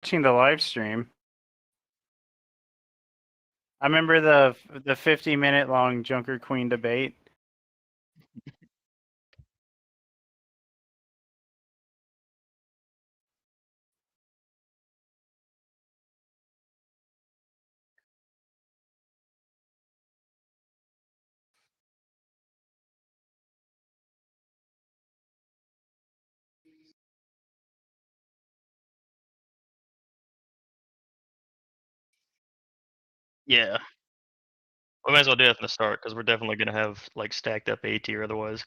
watching the live stream. I remember the 50-minute long Junker Queen debate. Yeah. We might as well do that from the start because we're definitely gonna have like stacked up A tier otherwise.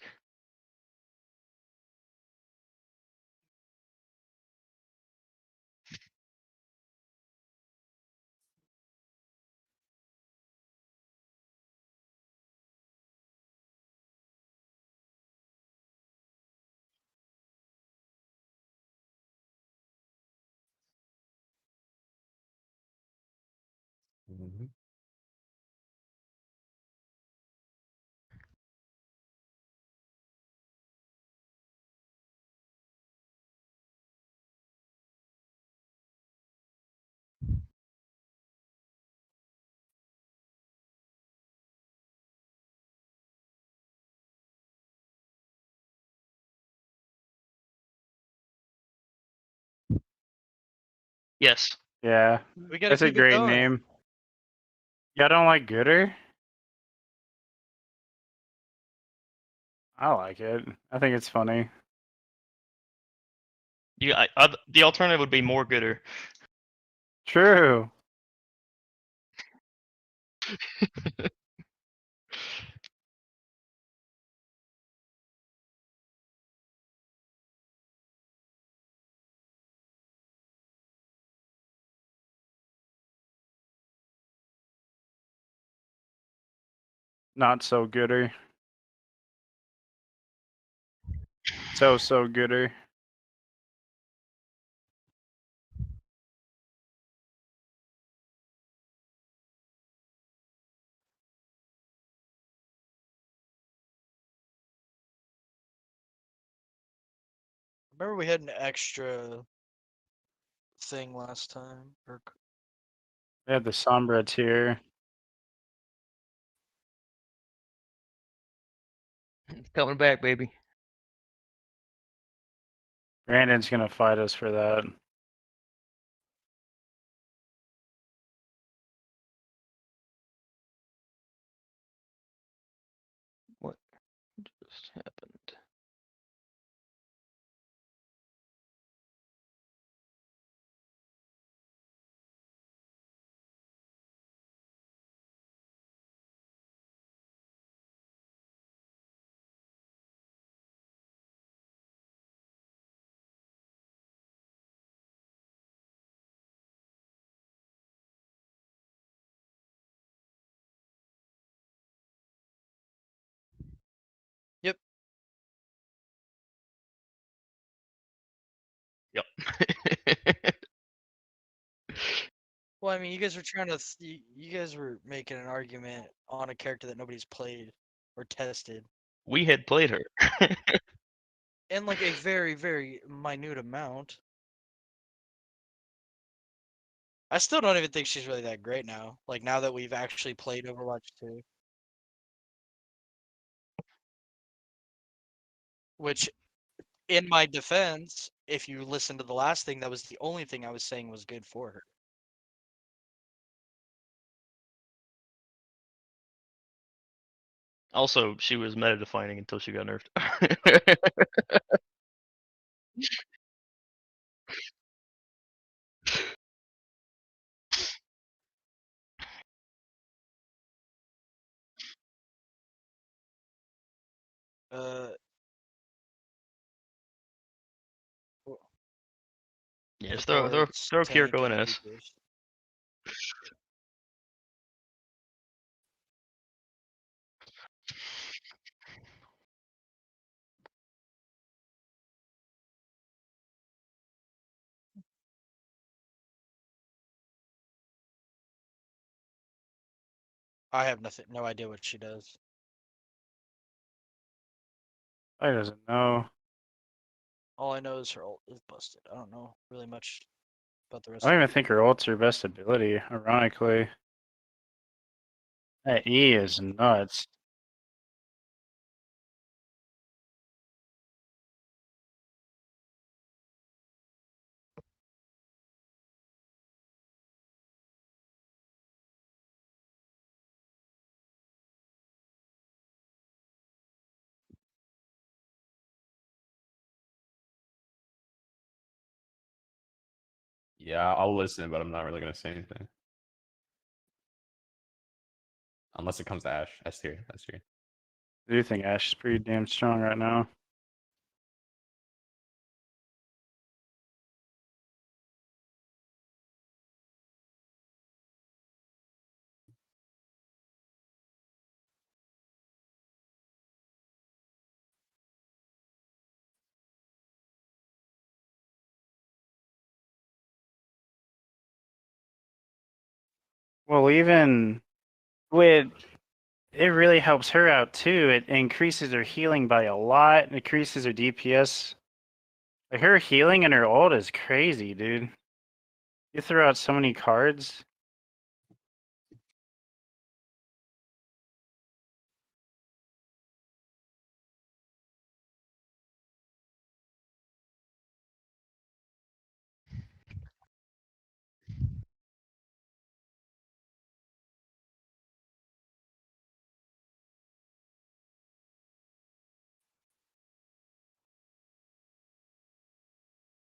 Yes. Yeah, We gotta that's a keep it great going. name. Y'all don't like Gooder? I like it. I think it's funny. The alternative would be more gooder. True. Not so gooder. So gooder. Remember we had an extra thing last time? They had the Sombra tier. Coming back, baby. Brandon's gonna fight us for that. What just happened? Yep. Yep. Well, I mean, you guys were trying to. You guys were making an argument on a character that nobody's played or tested, We had played her. in like a very, very minute amount. I still don't even think she's really that great now. Like now that we've actually played Overwatch 2, which, in my defense, if you listen to the last thing, that was the only thing I was saying was good for her. Also, she was meta defining until she got nerfed. Uh, Yes, the board's throw Kiriko in tanky S. because I have no idea what she does. I doesn't know. All I know is her ult is busted. I don't know really much about the rest. I don't even think her ult's her best ability, ironically. That E is nuts. Yeah, I'll listen, but I'm not really gonna say anything. Unless it comes to Ash. S tier. S tier. I do think Ash is pretty damn strong right now. Well, even with it really helps her out too. It increases her healing by a lot. It increases her DPS. Like her healing and her ult is crazy, dude. You throw out so many cards.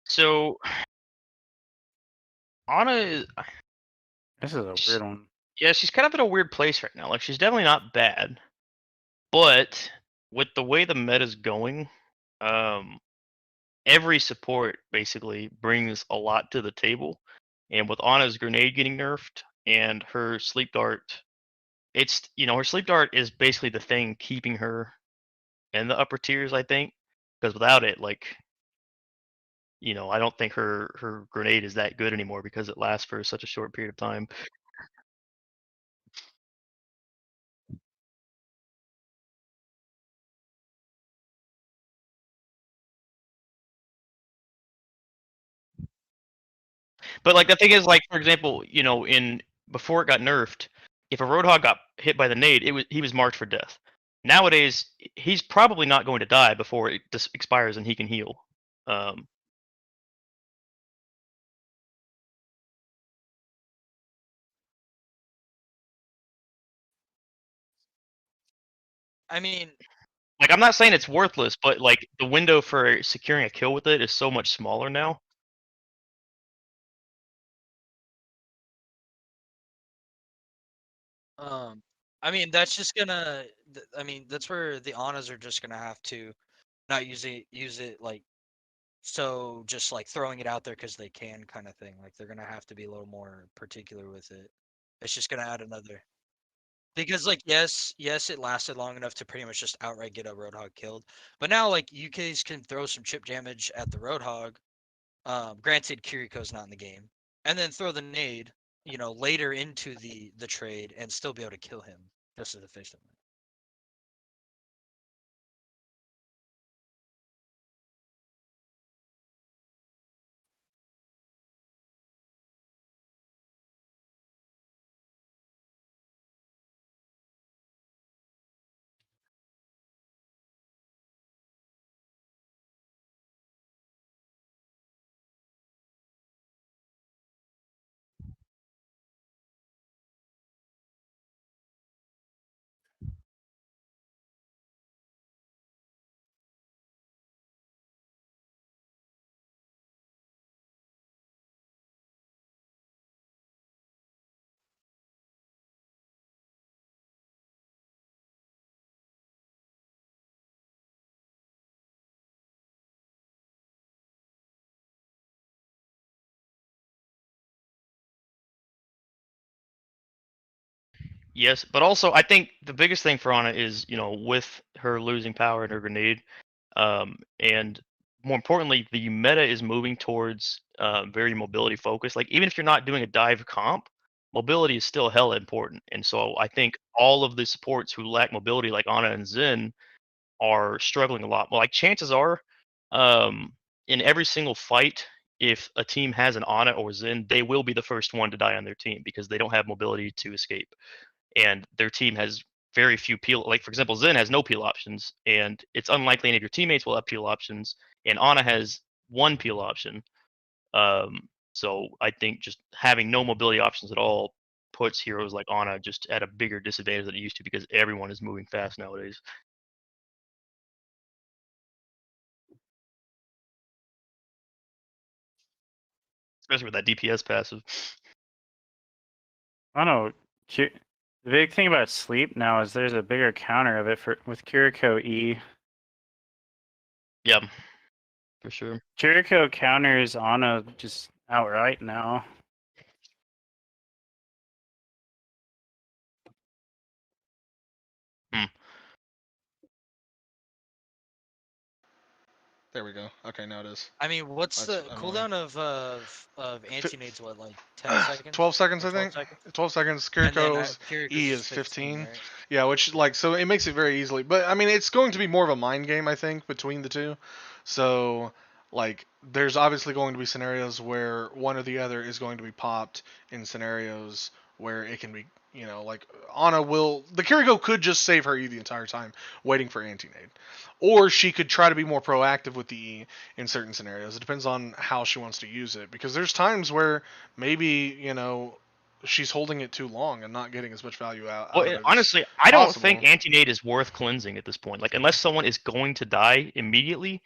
So Anna is, This is a weird one. yeah, she's kind of in a weird place right now. Like she's definitely not bad, but with the way the meta's going, every support basically brings a lot to the table. And with Anna's grenade getting nerfed and her sleep dart, it's her sleep dart is basically the thing keeping her in the upper tiers, I think. Because without it, like I don't think her grenade is that good anymore because it lasts for such a short period of time. But like the thing is, like for example, in before it got nerfed, if a Roadhog got hit by the nade, he was marked for death. Nowadays, he's probably not going to die before it expires and he can heal. I mean, Like I'm not saying it's worthless, but like the window for securing a kill with it is so much smaller now. I mean that's just gonna. I mean that's where the Annas are just gonna have to not use it like so just like throwing it out there because they can kind of thing. Like they're gonna have to be a little more particular with it. It's just gonna add another. Because like yes, it lasted long enough to pretty much just outright get a Roadhog killed. But now like UKs can throw some chip damage at the Roadhog. Granted Kiriko's not in the game. And then throw the nade, later into the trade and still be able to kill him just as efficiently. Yes, but also I think the biggest thing for Ana is, with her losing power and her grenade, and more importantly, the meta is moving towards very mobility focused. Like even if you're not doing a dive comp, mobility is still hella important. And so I think all of the supports who lack mobility, like Ana and Zen, are struggling a lot. Well, like chances are, in every single fight if a team has an Ana or Zen, they will be the first one to die on their team because they don't have mobility to escape, and their team has very few peel. Like for example, Zen has no peel options, and it's unlikely any of your teammates will have peel options. And Ana has one peel option. So I think just having no mobility options at all puts heroes like Ana just at a bigger disadvantage than it used to because everyone is moving fast nowadays. Especially with that DPS passive. I don't know. The big thing about sleep now is there's a bigger counter of it with Kiriko E. Yeah, for sure. Kiriko counters Ana just outright now. There we go. Okay, now it is. I mean, what's That's the annoying. cooldown of anti-nades? What, like 10 seconds? 12 seconds, Or I 12 think. seconds? 12 seconds. And then Kiriko's Kiriko's E is 15. right? Yeah, which like so it makes it very easily. But I mean, it's going to be more of a mind game, I think, between the two. So like, there's obviously going to be scenarios where one or the other is going to be popped in scenarios where it can be, like Ana will. The Kiriko could just save her E the entire time, waiting for anti-nade, or she could try to be more proactive with the E in certain scenarios. It depends on how she wants to use it, because there's times where maybe she's holding it too long and not getting as much value out Well, of it. honestly, I don't think possible. anti-nade is worth cleansing at this point. Like, unless someone is going to die immediately,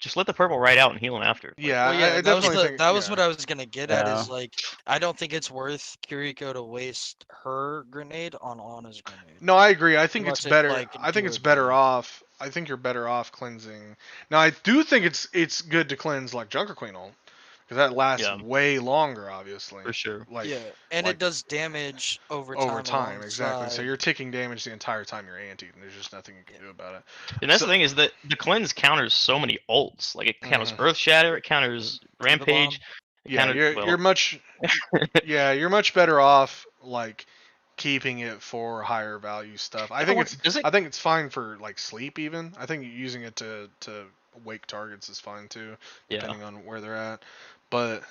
just let the purple ride out and heal him after. Like, Yeah, Well, yeah, I that was definitely think that was yeah. what I was gonna get at. Is Yeah. like, I don't think it's worth Kiriko to waste her grenade on Ana's grenade. No, I agree. I think it's Unless it, better. like, I think it's better durability. off. I think you're better off cleansing. Now, I do think it's good to cleanse like Junker Queen ult, because that lasts Yeah. way longer, obviously. for sure. Like Yeah, and like it does damage over over time time, exactly. So alongside. you're taking damage the entire time you're anti, and there's just nothing you can do about it. And that's So- the thing is that the cleanse counters so many ults. Like, it counters Mhm. Earth Shatter, it counters Rampage. It Yeah, counters, you're much you're much better off like keeping it for higher value stuff. I think it's fine for like sleep even. I think using it to wake targets is fine too, depending on where they're at. But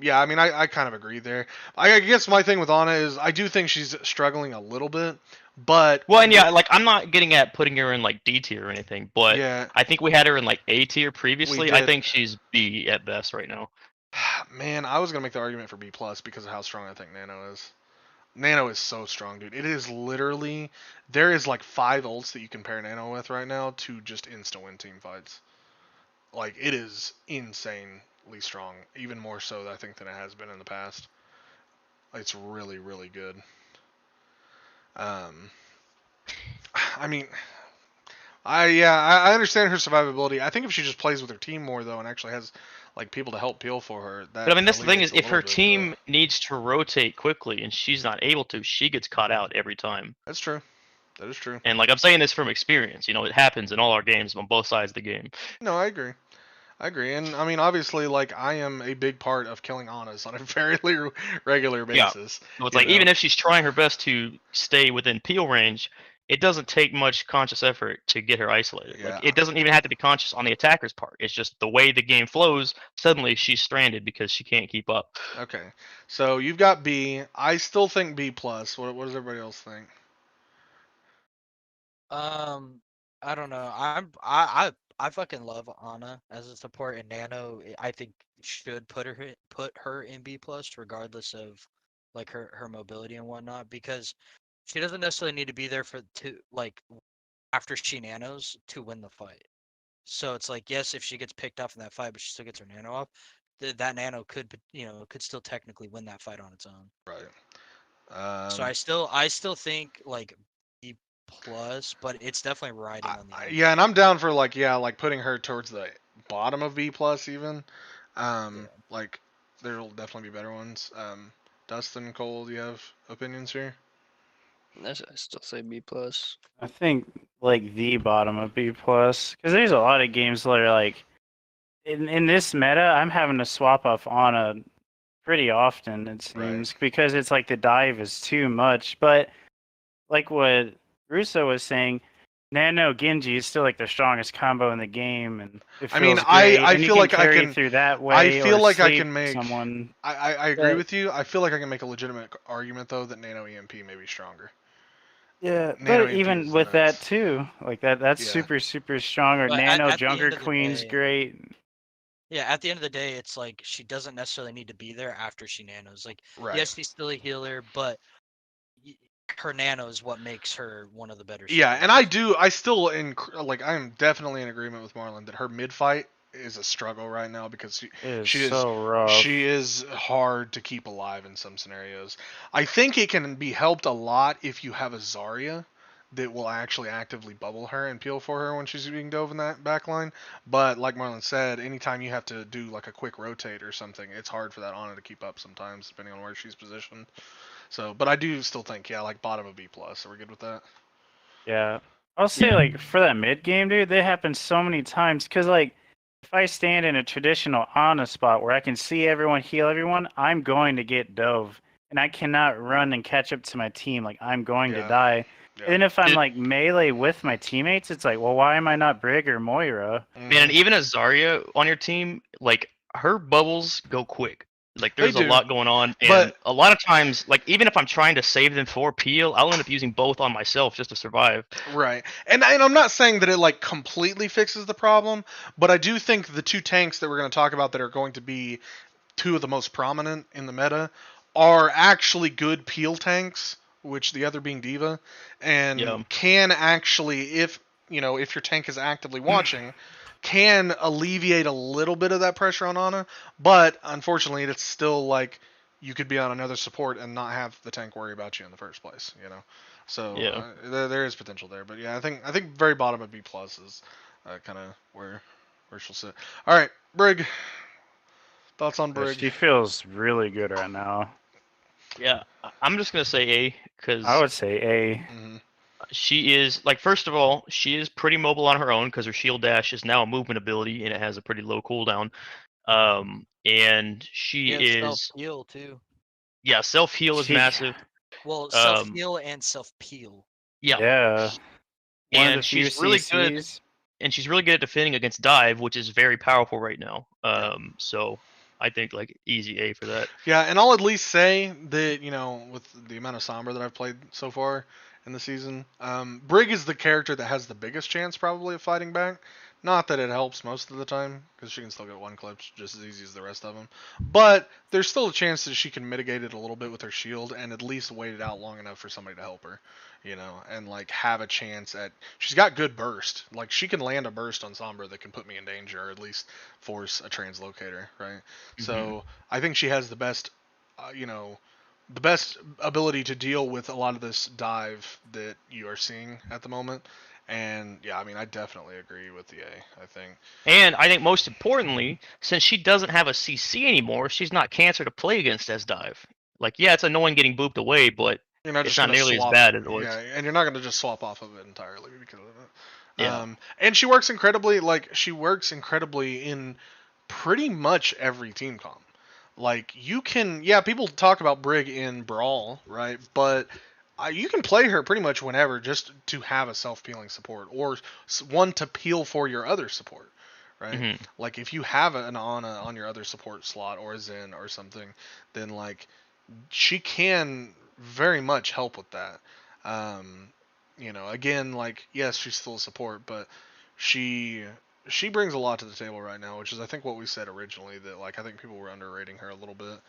yeah, I mean, I kind of agree there. I guess my thing with Ana is I do think she's struggling a little bit, but Well, and yeah, like, I'm not getting at putting her in like D tier or anything, but yeah, I think we had her in like A tier previously. I did. think she's B at best right now. man, I was gonna make the argument for B plus because of how strong I think Nano is. Nano is so strong, dude. It is literally there is like 5 ults that you can pair Nano with right now to just insta win team fights. Like, it is insanely strong, even more so I think than it has been in the past. It's really really good. I mean, I understand her survivability. I think if she just plays with her team more though and actually has like people to help peel for her, that But I mean, that's the thing is, alleviates a if her little bit, team needs to rotate quickly and she's not able to, she gets caught out every time. That's true. That is true. And like, I'm saying this from experience. You know, it happens in all our games on both sides of the game. No, I agree. And I mean, obviously, like, I am a big part of killing Anas on a very regular basis. So it's like, even if she's trying her best to stay within peel range, it doesn't take much conscious effort to get her isolated. Yeah. Like, it doesn't even have to be conscious on the attacker's part. It's just the way the game flows. Suddenly, she's stranded because she can't keep up. Okay, so you've got B. I still think B plus. What does everybody else think? I don't know. I fucking love Ana as a support, and Nano I think should put her in B plus regardless of like her mobility and whatnot, because she doesn't necessarily need to be there like after she nanos to win the fight. So it's like, yes, if she gets picked off in that fight, but she still gets her nano off, that nano could still technically win that fight on its own. Right. So I still think like B plus, but it's definitely riding on the edge. Yeah, and I'm down for like putting her towards the bottom of B plus even. Like, there'll definitely be better ones. Dustin, Cole, do you have opinions here? I still say B plus. I think like the bottom of B plus, because there's a lot of games that are like in this meta. I'm having to swap off Ana pretty often, it seems, because it's like the dive is too much. But like what Russo was saying, Nano Genji is still like the strongest combo in the game, and it I mean, feels great. I And you feel can like I carry can. through that I way feel or like I sleep can make. someone. I agree But with you. I feel like I can make a legitimate argument though that Nano EMP may be stronger. yeah, Nano but EMP even is with that nuts. too, like that's Yeah. super strong. Or But Nano at the Junker end of the Queen's day, great. yeah, at the end of the day, it's like she doesn't necessarily need to be there after she nanos. Like, Right. yes, she's still a healer, but her nano is what makes her one of the better. Yeah, and supports. I still I'm definitely in agreement with Marlon that her mid fight is a struggle right now because It is she so rough. she is hard to keep alive in some scenarios. I think it can be helped a lot if you have a Zarya that will actually actively bubble her and peel for her when she's being dove in that back line. But like Marlon said, anytime you have to do like a quick rotate or something, it's hard for that Ana to keep up sometimes, depending on where she's positioned. So, but I do still think, yeah, like bottom of B plus. Are we good with that? Yeah. I'll say Yeah. like for that mid game, dude, they happen so many times. Cause like if I stand in a traditional Ana spot where I can see everyone heal everyone, I'm going to get dove. And I cannot run and catch up to my team. Like I'm going to Yeah. die. Yeah. And then if I'm Dude. like melee with my teammates, it's like, well, why am I not Brig or Moira? Mhm. Man, and even as Zarya on your team, like her bubbles go quick. Like They there's a do. lot going on, But- and a lot of times, like even if I'm trying to save them for peel, I'll end up using both on myself just to survive. Right. And I'm not saying that it like completely fixes the problem, but I do think the two tanks that we're going to talk about that are going to be two of the most prominent in the meta are actually good peel tanks, which the other being Diva, and Yeah. can actually, if if your tank is actively watching, can alleviate a little bit of that pressure on Ana. But unfortunately, it's still like you could be on another support and not have the tank worry about you in the first place. So Yeah. there is potential there. But yeah, I think very bottom of B plus is kind of where she'll sit. All right, Brig. Thoughts on Brig? She feels really good right now. Yeah, I'm just gonna say A I because would say A. Mm-hmm. she is like first of all, she is pretty mobile on her own because her shield dash is now a movement ability and it has a pretty low cooldown. And she Yeah, self is heal too. yeah, self heal is She, massive. Well, self Um, heal and self peel. yeah, yeah. One of the and few she's really good, CCs. and she's really good at defending against dive, which is very powerful right now. Yeah. So I think like easy A for that. Yeah, and I'll at least say that with the amount of Sombra that I've played so far in the season, Brig is the character that has the biggest chance probably of fighting back. Not that it helps most of the time, because she can still get one clip just as easy as the rest of them. But there's still a chance that she can mitigate it a little bit with her shield and at least wait it out long enough for somebody to help her, and like have a chance at. She's got good burst. Like she can land a burst on Sombra that can put me in danger or at least force a translocator, right? So I think she has the best, the best ability to deal with a lot of this dive that you are seeing at the moment. And yeah, I mean, I definitely agree with the A. I think. And I think most importantly, since she doesn't have a CC anymore, she's not cancer to play against as dive. Like, yeah, it's annoying getting booped away, but You're not it's just not gonna nearly as swap. bad as it Yeah, was. and you're not gonna just swap off of it entirely because of it. Yeah. And she works incredibly. Like she works incredibly in pretty much every team comp. Like you can, yeah, people talk about Brig in Brawl, right? But you can play her pretty much whenever, just to have a self-peeling support or one to peel for your other support, right? Mhm. Like if you have an Ana on your other support slot or a Zen or something, then like she can very much help with that. Um, again, like yes, she's still a support, but she she brings a lot to the table right now, which is I think what we said originally that like I think people were underrating her a little bit,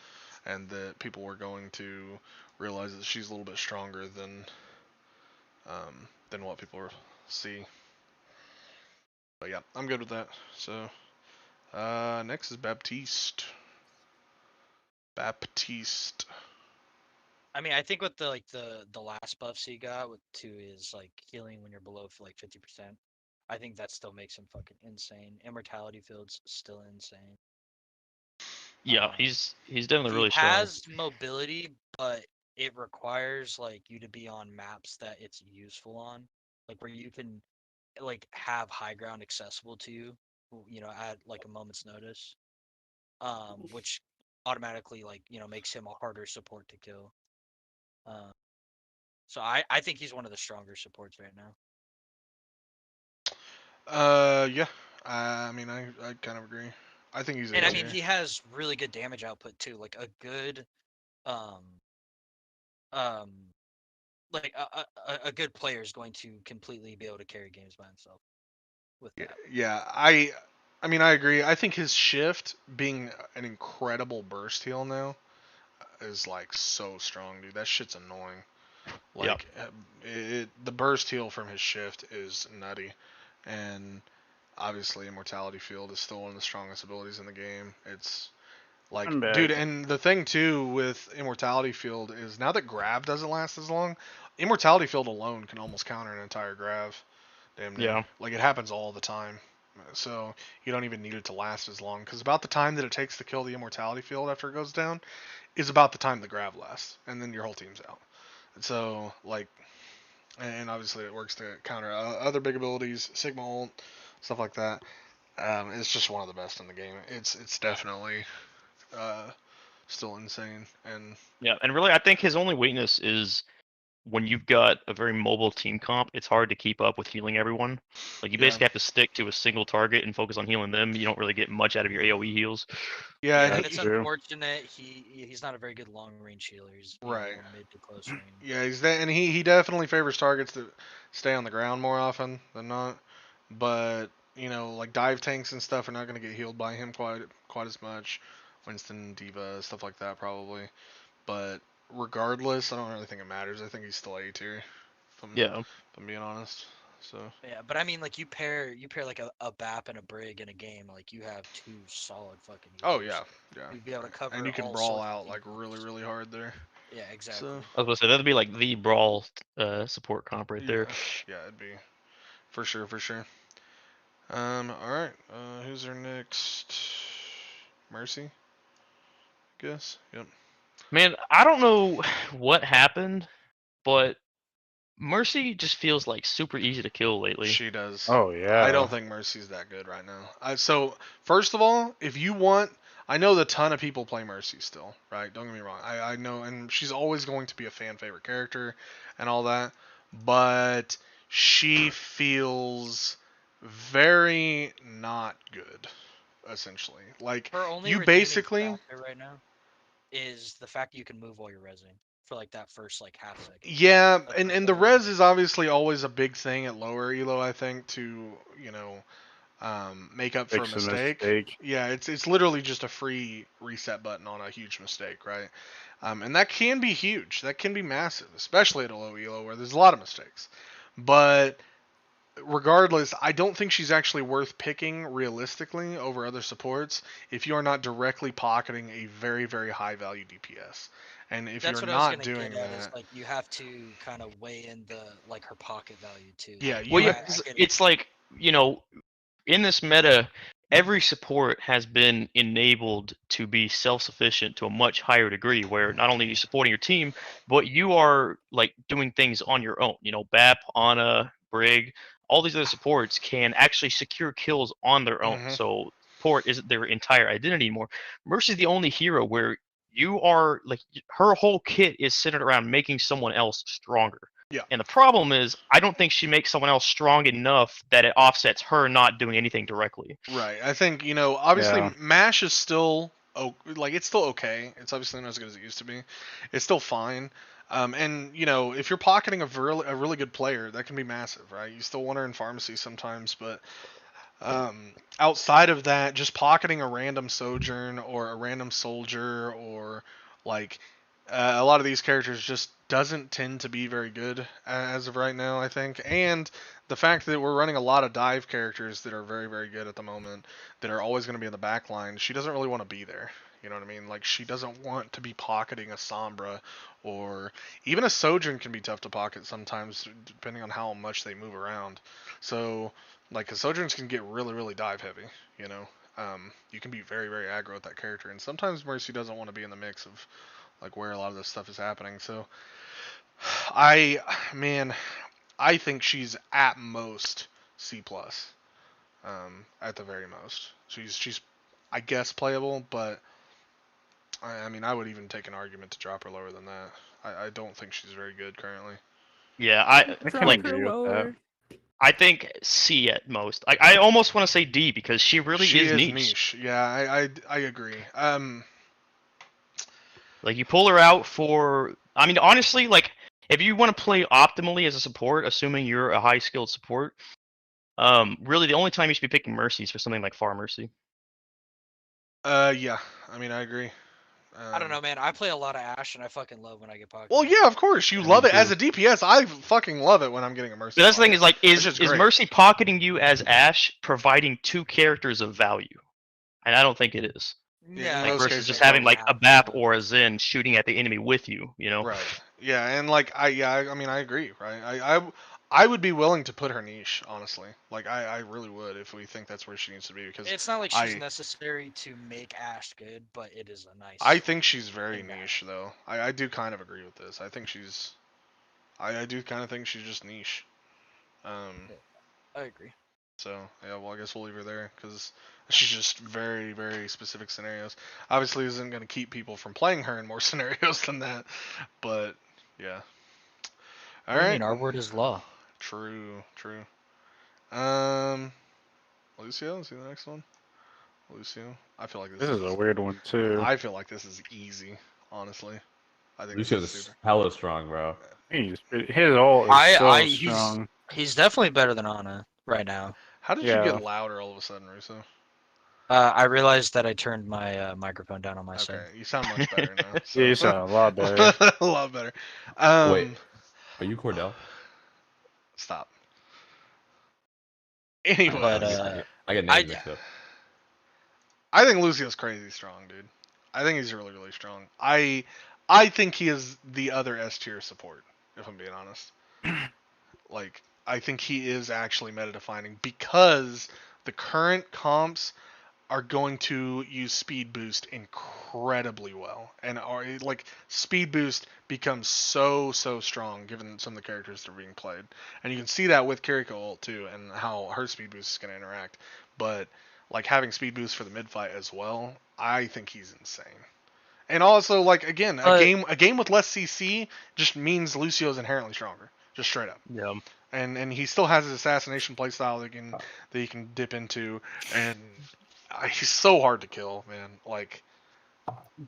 and that people were going to realize that she's a little bit stronger than what people see. But yeah, I'm good with that. So next is Baptiste. Baptiste. I mean, I think with the last buffs he got with two is like healing when you're below for like 50%. I think that still makes him fucking insane. Immortality field's still insane. Yeah, he's definitely He really strong. has mobility, but it requires like you to be on maps that it's useful on, like where you can like have high ground accessible to you, at like a moment's notice, which automatically like makes him a harder support to kill. Uh, so I think he's one of the stronger supports right now. Yeah. I mean, I kind of agree. I think he's A And I tier. mean, he has really good damage output too. Like a good, um, um, like a good player is going to completely be able to carry games by himself with Yeah, that. yeah. I mean, I agree. I think his shift being an incredible burst heal now is like so strong, dude. That shit's annoying. Yep. Like, the burst heal from his shift is nutty, and obviously Immortality Field is still one of the strongest abilities in the game. It's like, I'm back. dude, and the thing too with Immortality Field is now that Grav doesn't last as long, Immortality Field alone can almost counter an entire Grav. Damn near. Yeah. Like, it happens all the time. So you don't even need it to last as long, because about the time that it takes to kill the Immortality Field after it goes down is about the time the Grav lasts, and then your whole team's out. So, like, and obviously it works to counter other big abilities, Sigma ult, stuff like that. It's just one of the best in the game. It's definitely uh, still insane. And Yeah. And really, I think his only weakness is when you've got a very mobile team comp, it's hard to keep up with healing everyone. Like you yeah, basically have to stick to a single target and focus on healing them. You don't really get much out of your AoE heals. yeah, Yeah, and and it's true. unfortunate he's not a very good long range healer. He's right. more mid to close range. Yeah, he's that, and he definitely favors targets that stay on the ground more often than not. But like dive tanks and stuff are not going to get healed by him quite as much. Winston, Diva, stuff like that probably. But regardless, I don't really think it matters. I think he's still A tier. Yeah. If I'm being honest. So Yeah, but I mean, like you pair like a BAP and a Brig in a game, like you have two solid fucking oh healers. yeah, You'd be able to and cover you can all brawl sorts of out team like really comps. hard there. Yeah, exactly. So I was gonna say that'd be like the brawl support comp right there. yeah, it'd be for sure, for sure. All right. Who's our next? Mercy. Guess. Yep. Man, I don't know what happened, but Mercy just feels like super easy to kill lately. She does. Oh I don't yeah. think Mercy's that good right now. So first of all, if you want, I know that a ton of people play Mercy still, right? Don't get me wrong. I know, and she's always going to be a fan favorite character and all that, but she feels very not good, essentially. Like, Her only you redeeming basically, factor right now is the fact that you can move while you're resing for like that first like half second. yeah, That's and like the the only res is obviously always a big thing at lower elo, I think, to make up for a Fix a mistake. mistake. Yeah, it's literally just a free reset button on a huge mistake, right? And that can be huge. That can be massive, especially at a low elo where there's a lot of mistakes. But regardless, I don't think she's actually worth picking realistically over other supports if you are not directly pocketing a very, very high value DPS. And if That's you're what I was not gonna doing get at is that, like you have to kind of weigh in the like her pocket value too. yeah, Like Well, you yeah, ha- I 'cause get it. it's like in this meta, every support has been enabled to be self-sufficient to a much higher degree, where not only are you supporting your team, but you are like doing things on your own. BAP, Ana, Brig, all these other supports can actually secure kills on their own. Mhm. So support isn't their entire identity anymore. Mercy's the only hero where you are like her whole kit is centered around making someone else stronger. Yeah. And the problem is, I don't think she makes someone else strong enough that it offsets her not doing anything directly. Right. I think, obviously Yeah. MASH is still it's still okay. It's obviously not as good as it used to be. It's still fine. And if you're pocketing a really good player, that can be massive, right? You still want her in pharmacy sometimes, but outside of that, just pocketing a random sojourn or a random soldier or like a lot of these characters just doesn't tend to be very good as of right now, I think. And the fact that we're running a lot of dive characters that are very, very good at the moment, that are always going to be in the back line, she doesn't really want to be there. You know what I mean? Like, she doesn't want to be pocketing a Sombra, or even a Sojourn can be tough to pocket sometimes, depending on how much they move around. So, like, cause Sojourns can get really, really dive heavy, you know? You can be very, very aggro with that character, and sometimes Mercy doesn't want to be in the mix of, like, where a lot of this stuff is happening. So, I, man, I think she's at most C+, at the very most. She's, I guess, playable, but, I mean, I would even take an argument to drop her lower than that. I don't think she's very good currently. Yeah, I I can like agree with that. I think C at most. Like I almost want to say D because she really she is is niche. Yeah, I agree. Like you pull her out for. I mean, honestly, like if you want to play optimally as a support, assuming you're a high skilled support, really the only time you should be picking Mercy is for something like Far Mercy. Yeah. I mean, I agree. I don't know, man. I play a lot of Ashe, and I fucking love when I get pocket. Well, yeah, of course, you Yeah, love me it as too. a DPS. I fucking love it when I'm getting a Mercy. But that's the thing pocket. is like That is shit's is great. Mercy pocketing you as Ashe providing two characters of value? And I don't think it is. Yeah, in Like most versus cases, just having like a probably BAP not. or a Zen shooting at the enemy with you, you know? Right. Yeah, and like I mean, I agree. Right. I would be willing to put her niche, honestly. Like I really would if we think that's where she needs to be because It's not like she's I necessary to make Ashe good, but it is a nice. I think she's very in that. niche though. I do kind of agree with this. I think she's I do kind of think she's just niche. I agree. So yeah, well I guess we'll leave her there because she's just very very specific scenarios. Obviously, isn't going to keep people from playing her in more scenarios than that, but yeah. All I right. mean, our word is law. True. Lucio, see the next one. Lucio, I feel like This is a weird one too. I feel like this is easy, honestly. I think this is Lucio's super. hella strong, bro. His ult is so strong. He's definitely better than Ana right now. How did you Yeah. get louder all of a sudden, Russo? I realized that I turned my microphone down on my Okay, side. you sound much better now. So. Yeah, you sound a lot better. A lot better. Wait, are you Cordell? Stop. Anyway, But I get names mixed up. I think Lucio's crazy strong, dude. I think he's really, really strong. I think he is the other S tier support, if I'm being honest. Like, I think he is actually meta defining because the current comps are going to use speed boost incredibly well, and are like speed boost becomes so strong given some of the characters that are being played, and you can see that with Kiriko ult too, and how her speed boost is going to interact. But like having speed boost for the mid fight as well, I think he's insane. And also, like again, a game with less CC just means Lucio's inherently stronger, just straight up. Yeah. And he still has his assassination playstyle that he can dip into, and he's so hard to kill, man. Like,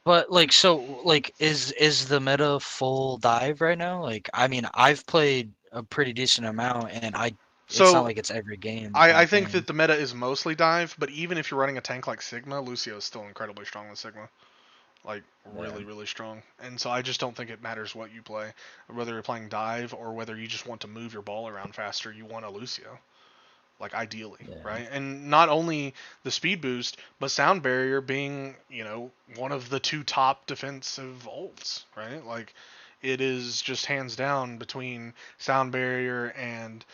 But like so like is the meta full dive right now? Like I mean I've played a pretty decent amount and it's so not like it's every game. I think that the meta is mostly dive, but even if you're running a tank like Sigma, Lucio is still incredibly strong with Sigma. Like really, really strong. And so I just don't think it matters what you play, whether you're playing dive or whether you just want to move your ball around faster. You want a Lucio. Like ideally, right? And not only the speed boost, but sound barrier being, one of the two top defensive ults, right? Like it is just hands down between sound barrier and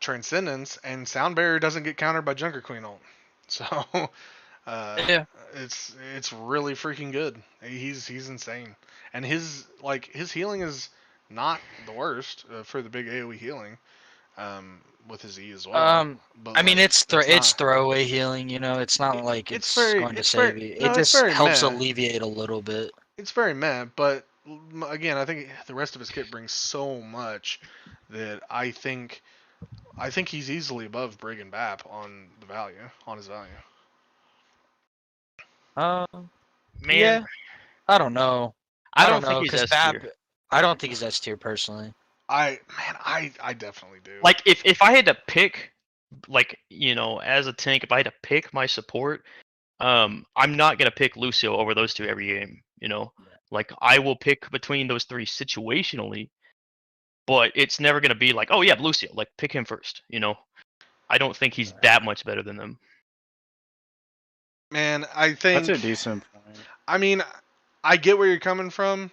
transcendence, and sound barrier doesn't get countered by Junker Queen ult. So it's really freaking good. He's insane, and his healing is not the worst for the big AOE healing. With his E as well. But I mean, like, it's throwaway healing. It's not like it's going to save you. It just helps alleviate a little bit. It's very meh, but again, I think the rest of his kit brings so much that I think he's easily above Brig and Bap on his value. Man, yeah, I don't know. I don't think he's S tier. I don't think he's S tier personally. I definitely do. Like if I had to pick, as a tank, if I had to pick my support, I'm not gonna pick Lucio over those two every game. Like I will pick between those three situationally, but it's never gonna be like, oh yeah, Lucio, like pick him first. I don't think he's that much better than them. Man, I think that's a decent point. I mean, I get where you're coming from.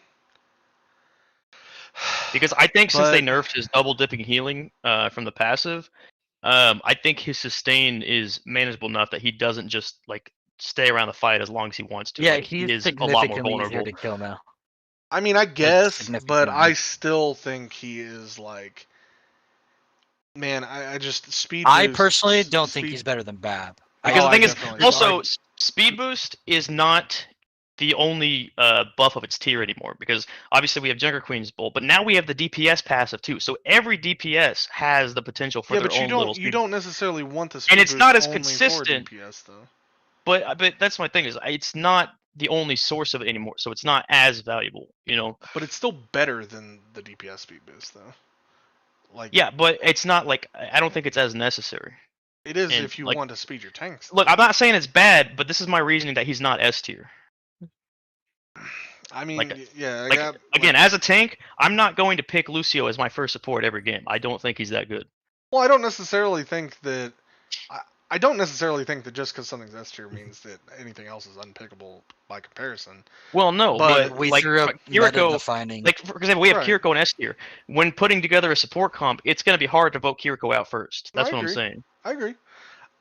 Because I think since they nerfed his double dipping healing from the passive, I think his sustain is manageable enough that he doesn't just like stay around the fight as long as he wants to. Yeah, like, he is significantly a lot more vulnerable easier to kill now. I mean, I guess, but I still think he is like, man, I just speed boost. I personally don't think he's better than Bab. Because the thing is, also speed boost is not the only buff of its tier anymore, because obviously we have Junker Queen's Bolt, but now we have the DPS passive too. So every DPS has the potential for Yeah, their but you own little don't speed. necessarily want the speed it's boost not as only consistent. for DPS though. But that's my thing, is it's not the only source of it anymore, so it's not as valuable, you know. But it's still better than the DPS speed boost though. Like Yeah, but it's not like, I don't think it's as necessary. it is And if you like, want to speed your tanks. look, I'm not saying it's bad, but this is my reasoning that he's not S tier. I mean, Like, yeah, I Like got, again, as a tank, I'm not going to pick Lucio as my first support every game. I don't think he's that good. well, I don't necessarily think that. I don't necessarily think that just because something's S tier means that anything else is unpickable by comparison. Well, no, But but We like threw up meta Kiriko, defining. like for example, we have Right. Kiriko and S tier. When putting together a support comp, it's going to be hard to vote Kiriko out first. That's I what I'm agree. saying. I agree.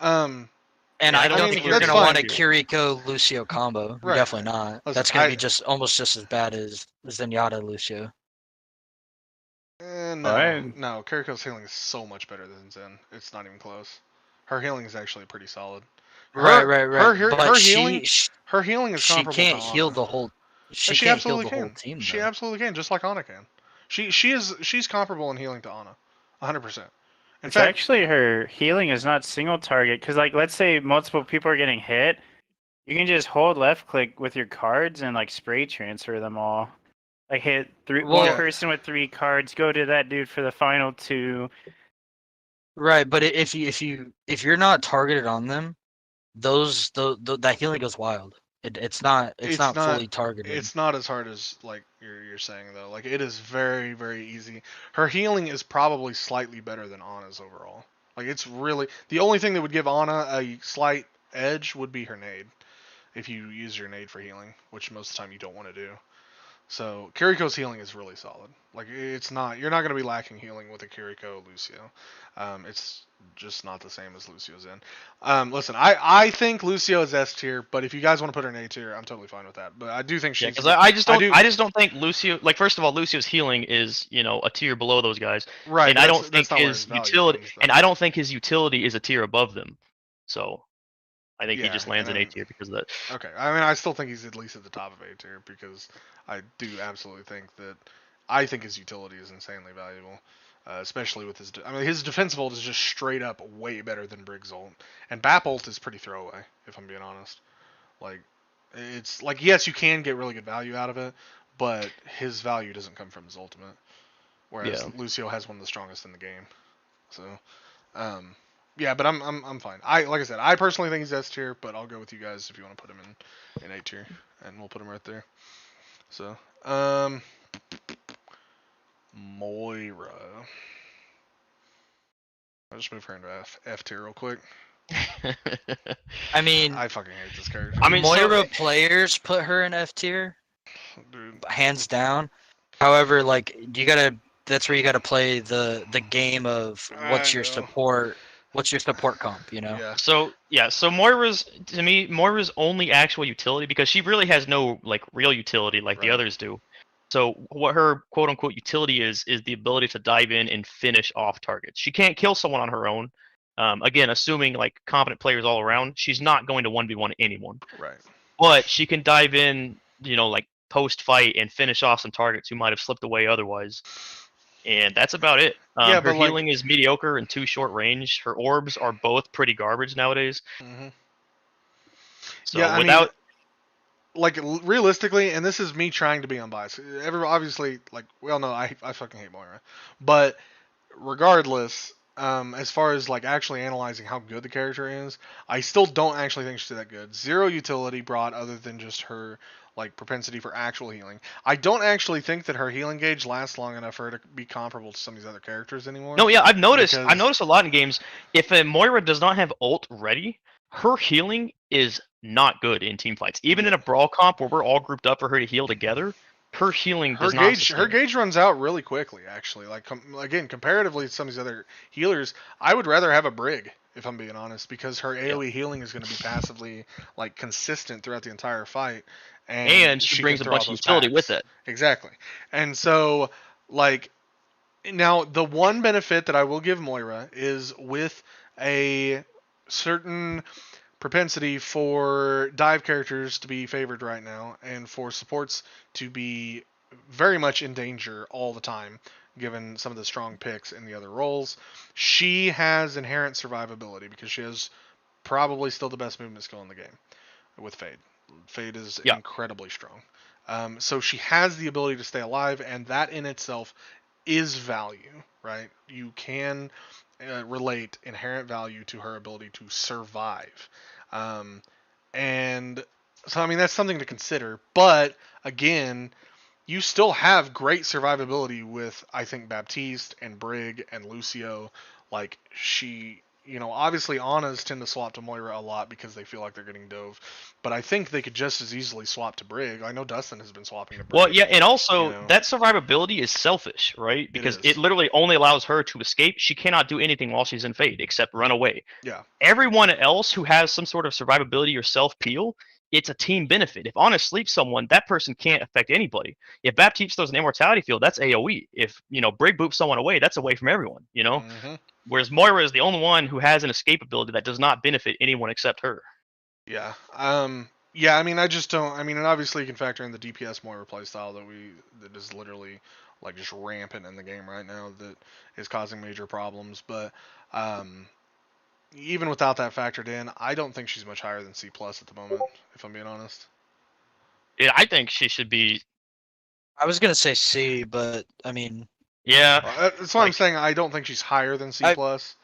And Yeah, I I don't don't mean, think you're that's gonna want a fine. Kiriko Lucio combo. You're Right. definitely not. Listen, That's gonna I- be just almost just as bad as Zenyatta Lucio. No, Alright. no, Kiriko's healing is so much better than Zen. It's not even close. Her healing is actually pretty solid. Right. Her But healing, she her healing is comparable can't to heal Ana. the whole. She She can't heal absolutely the whole can. team. She though. absolutely can, just like Ana can. She's comparable in healing to Ana, 100%. In It's fact, actually her healing is not single target because, like, let's say multiple people are getting hit, you can just hold left click with your cards and like spray transfer them all. Like hit one Well- person with 3 cards, go to that dude for the final 2. Right, but if you're not targeted on them, that healing goes wild. It's not fully targeted. it's not as hard as like you're saying though. Like it is very very easy. Her healing is probably slightly better than Ana's overall. Like it's really the only thing that would give Ana a slight edge would be her nade. If you use your nade for healing, which most of the time you don't want to do. So Kiriko's healing is really solid. Like it's not, you're not going to be lacking healing with a Kiriko Lucio. It's just not the same as Lucio's in. Listen, I think Lucio is S tier, but if you guys want to put her in A tier, I'm totally fine with that. But I do think Yeah, she's. because I just don't. do- I just don't think Lucio. Like, first of all, Lucio's healing is, you know, a tier below those guys, right. and I don't that's think not where his value utility. comes, And though. I don't think his utility is a tier above them. So, I think he Yeah, just lands in and A tier because of that. Okay, I mean, I still think he's at least at the top of A tier because I do absolutely think that I think his utility is insanely valuable, especially with his. I mean, his defensive ult is just straight up way better than Briggs ult, and Bap ult is pretty throwaway if I'm being honest. Like, it's like yes, you can get really good value out of it, but his value doesn't come from his ultimate, whereas Yeah. Lucio has one of the strongest in the game. So, yeah, but I'm fine. Like I said, I personally think he's S tier, but I'll go with you guys if you want to put him in A tier, and we'll put him right there. So, Moira. I'll just move her into F tier real quick. I mean, I fucking hate this character. I mean, so- Moira players put her in F tier, Dude, hands down. However, like that's where you gotta play the game of what's I your know. support comp, you know? yeah. So Moira's, to me, Moira's only actual utility, because she really has no like real utility like the Right. others do. So what her quote unquote utility is the ability to dive in and finish off targets. She can't kill someone on her own. Again, assuming like competent players all around, she's not going to 1v1 anyone. Right. But she can dive in, you know, like post fight and finish off some targets who might have slipped away otherwise. And that's about it. Yeah, Her but, like- healing is mediocre and too short range. Her orbs are both pretty garbage nowadays. Mm-hmm. So Yeah, I mean, without, like realistically, and this is me trying to be unbiased. Obviously, like we all know, I fucking hate Moira, but regardless, as far as like actually analyzing how good the character is, I still don't actually think she's that good. Zero utility brought other than just her like propensity for actual healing. I don't actually think that her healing gauge lasts long enough for her to be comparable to some of these other characters anymore. no, yeah, I've noticed because- a lot in games, if a Moira does not have ult ready, her healing is not good in team fights. Even in a brawl comp where we're all grouped up for her to heal together, her healing Her does not gauge, sustain. her gauge runs out really quickly. Actually, like again, comparatively to some of these other healers, I would rather have a Brig if I'm being honest, because her AOE healing is going to be passively like consistent throughout the entire fight, And she brings can a throw bunch out of those utility with packs. it. Exactly, and so like now the one benefit that I will give Moira is with a certain propensity for dive characters to be favored right now, and for supports to be very much in danger all the time, given some of the strong picks in the other roles. She has inherent survivability because she has probably still the best movement skill in the game with Fade. Fade is Yeah. incredibly strong. So she has the ability to stay alive, and that in itself is value, right? You can relate inherent value to her ability to survive. Um, and so, I mean, that's something to consider. But again, you still have great survivability with, I think, Baptiste and Brig and Lucio. Like, obviously Annas tend to swap to Moira a lot because they feel like they're getting dove. But I think they could just as easily swap to Brig. I know Dustin has been swapping to Brig. Well, yeah, and also know. that survivability is selfish, right? Because is. it literally only allows her to escape. She cannot do anything while she's in Fade except run away. Yeah. Everyone else who has some sort of survivability or self peel, it's a team benefit. If Anna sleeps someone, that person can't affect anybody. If Baptiste throws an immortality field, that's AoE. If Brig boops someone away, that's away from everyone. Mm-hmm. Whereas Moira is the only one who has an escape ability that does not benefit anyone except her. Yeah. Yeah, I mean, I just don't. I mean, and obviously you can factor in the DPS Moira playstyle that is literally like just rampant in the game right now that is causing major problems. But even without that factored in, I don't think she's much higher than C plus at the moment, if I'm being honest. Yeah, I think she should be. I was gonna say C, but I mean, Yeah. That's why I'm saying I don't think she's higher than C plus.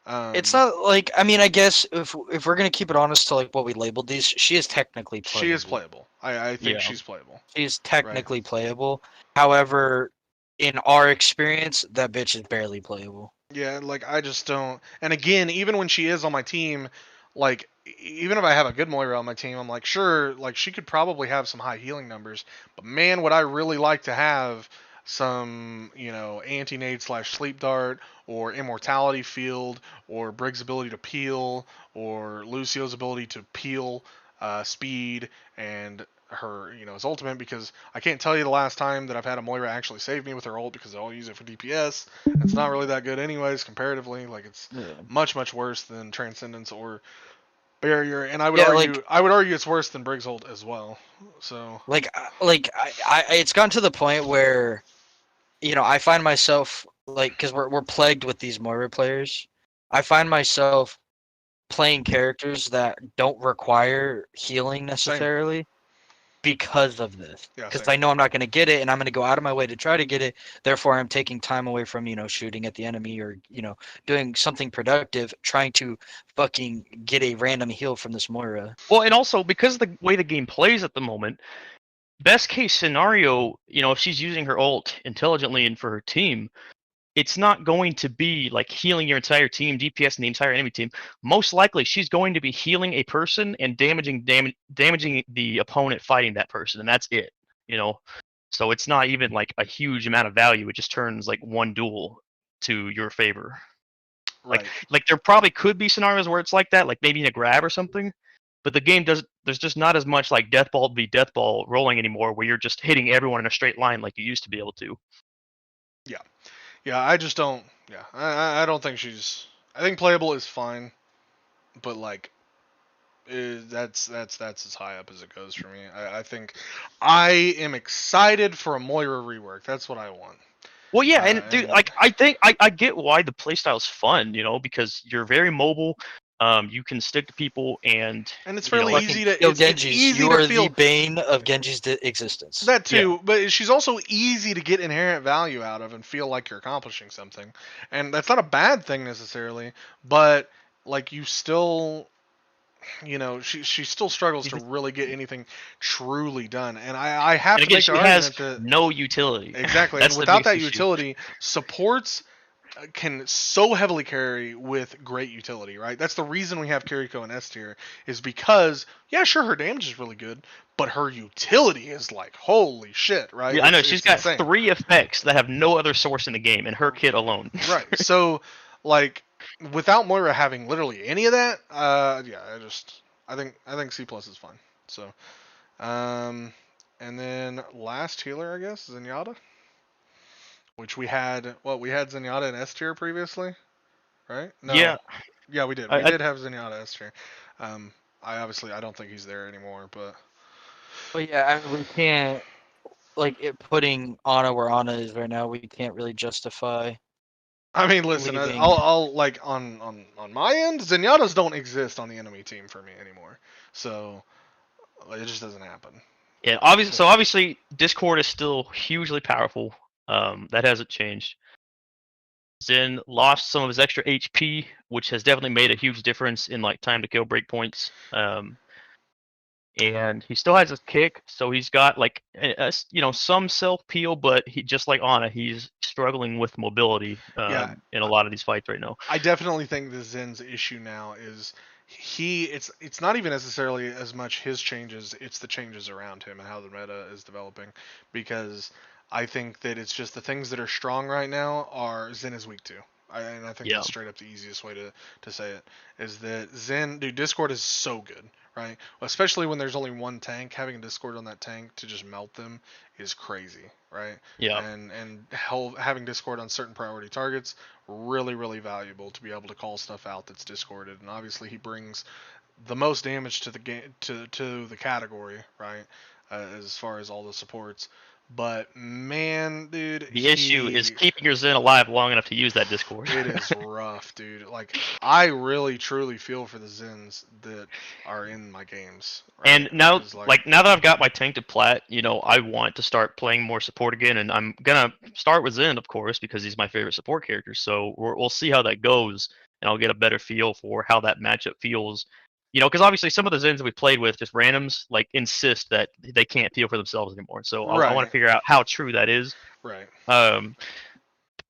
It's not like, I mean, I guess if we're gonna keep it honest to like what we labeled these, she is technically playable. She is playable. I think Yeah. she's playable. She is technically playable. However, in our experience, that bitch is barely playable. Yeah, like I just don't. And again, even when she is on my team, like even if I have a good Moira on my team, I'm like, sure, like she could probably have some high healing numbers, but man, would I really like to have some, anti-nade / sleep dart or immortality field or Brig's ability to peel or Lucio's ability to peel speed and her, his ultimate, because I can't tell you the last time that I've had a Moira actually save me with her ult because I'll use it for DPS. It's not really that good anyways comparatively. Like it's much worse than Transcendence or Barrier, and I would argue it's worse than Brig's ult as well. So I it's gotten to the point where I find myself because we're plagued with these Moira players. I find myself playing characters that don't require healing necessarily because of this. Yeah, Because same. I know I'm not going to get it, and I'm going to go out of my way to try to get it. Therefore, I'm taking time away from shooting at the enemy or doing something productive, trying to fucking get a random heal from this Moira. Well, and also because of the way the game plays at the moment, best case scenario, if she's using her ult intelligently and for her team, it's not going to be like healing your entire team, DPS and the entire enemy team. Most likely, she's going to be healing a person and damaging the opponent fighting that person, and that's it. So it's not even like a huge amount of value. It just turns like one duel to your favor. Right. Like there probably could be scenarios where it's like that, like maybe in a grab or something. But the game there's just not as much like death ball v death ball rolling anymore, where you're just hitting everyone in a straight line like you used to be able to. Yeah, I just don't. Yeah, I don't think she's. I think playable is fine, but like, that's as high up as it goes for me. I think I am excited for a Moira rework. That's what I want. Well, yeah, and dude, like I think I get why the playstyle's fun, because you're very mobile. You can stick to people, and it's fairly easy to. Yo, It's Genji's, easy you to are feel the bane of Genji's existence. that too, but she's also easy to get inherent value out of and feel like you're accomplishing something, and that's not a bad thing necessarily. But like you still, she still struggles to really get anything truly done, and I have to make she the has argument that no utility. exactly, and without that utility, supports can so heavily carry with great utility, right? That's the reason we have Kiriko in S tier, is because, yeah, sure, her damage is really good, but her utility is like, holy shit, right? Yeah, I know, she's got insane. 3 effects that have no other source in the game, and her kit alone. Right, so, like, without Moira having literally any of that, yeah, I think C plus is fine. So, and then last healer, I guess, Zenyatta. Which we had Zenyatta in S tier previously, right? No. Yeah. Yeah, we did. We did have Zenyatta S tier. I don't think he's there anymore, but But yeah, I mean, we can't like it putting Ana where Ana is right now. We can't really justify. I mean, listen, Leaving. I'll like on my end, Zenyatta's don't exist on the enemy team for me anymore, so it just doesn't happen. Yeah, obviously Discord is still hugely powerful. That hasn't changed. Zen lost some of his extra HP, which has definitely made a huge difference in like time to kill breakpoints. And he still has his kick, so he's got like some self peel, but he just like Ana, he's struggling with mobility Yeah. in a lot of these fights right now. I definitely think the Zen's issue now is it's not even necessarily as much his changes, it's the changes around him and how the meta is developing, because I think that it's just the things that are strong right now are Zen is weak to. And I think Yeah. that's straight up the easiest way to say it, is that Zen, dude, Discord is so good, right? Especially when there's only one tank, having a Discord on that tank to just melt them is crazy, right? Yeah. And having Discord on certain priority targets, really, really valuable to be able to call stuff out that's discorded. And obviously he brings the most damage to the game, to the category, right? As far as all the supports. But man, dude, The issue is keeping your Zen alive long enough to use that Discord. it is rough, dude. Like, I really truly feel for the Zens that are in my games. Right? And now, 'Cause, now that I've got my tank to plat, I want to start playing more support again, and I'm gonna start with Zen, of course, because he's my favorite support character. So we'll see how that goes, and I'll get a better feel for how that matchup feels. Because obviously some of the Zens that we played with, just randoms, like insist that they can't feel for themselves anymore. So I want Right. to figure out how true that is. right.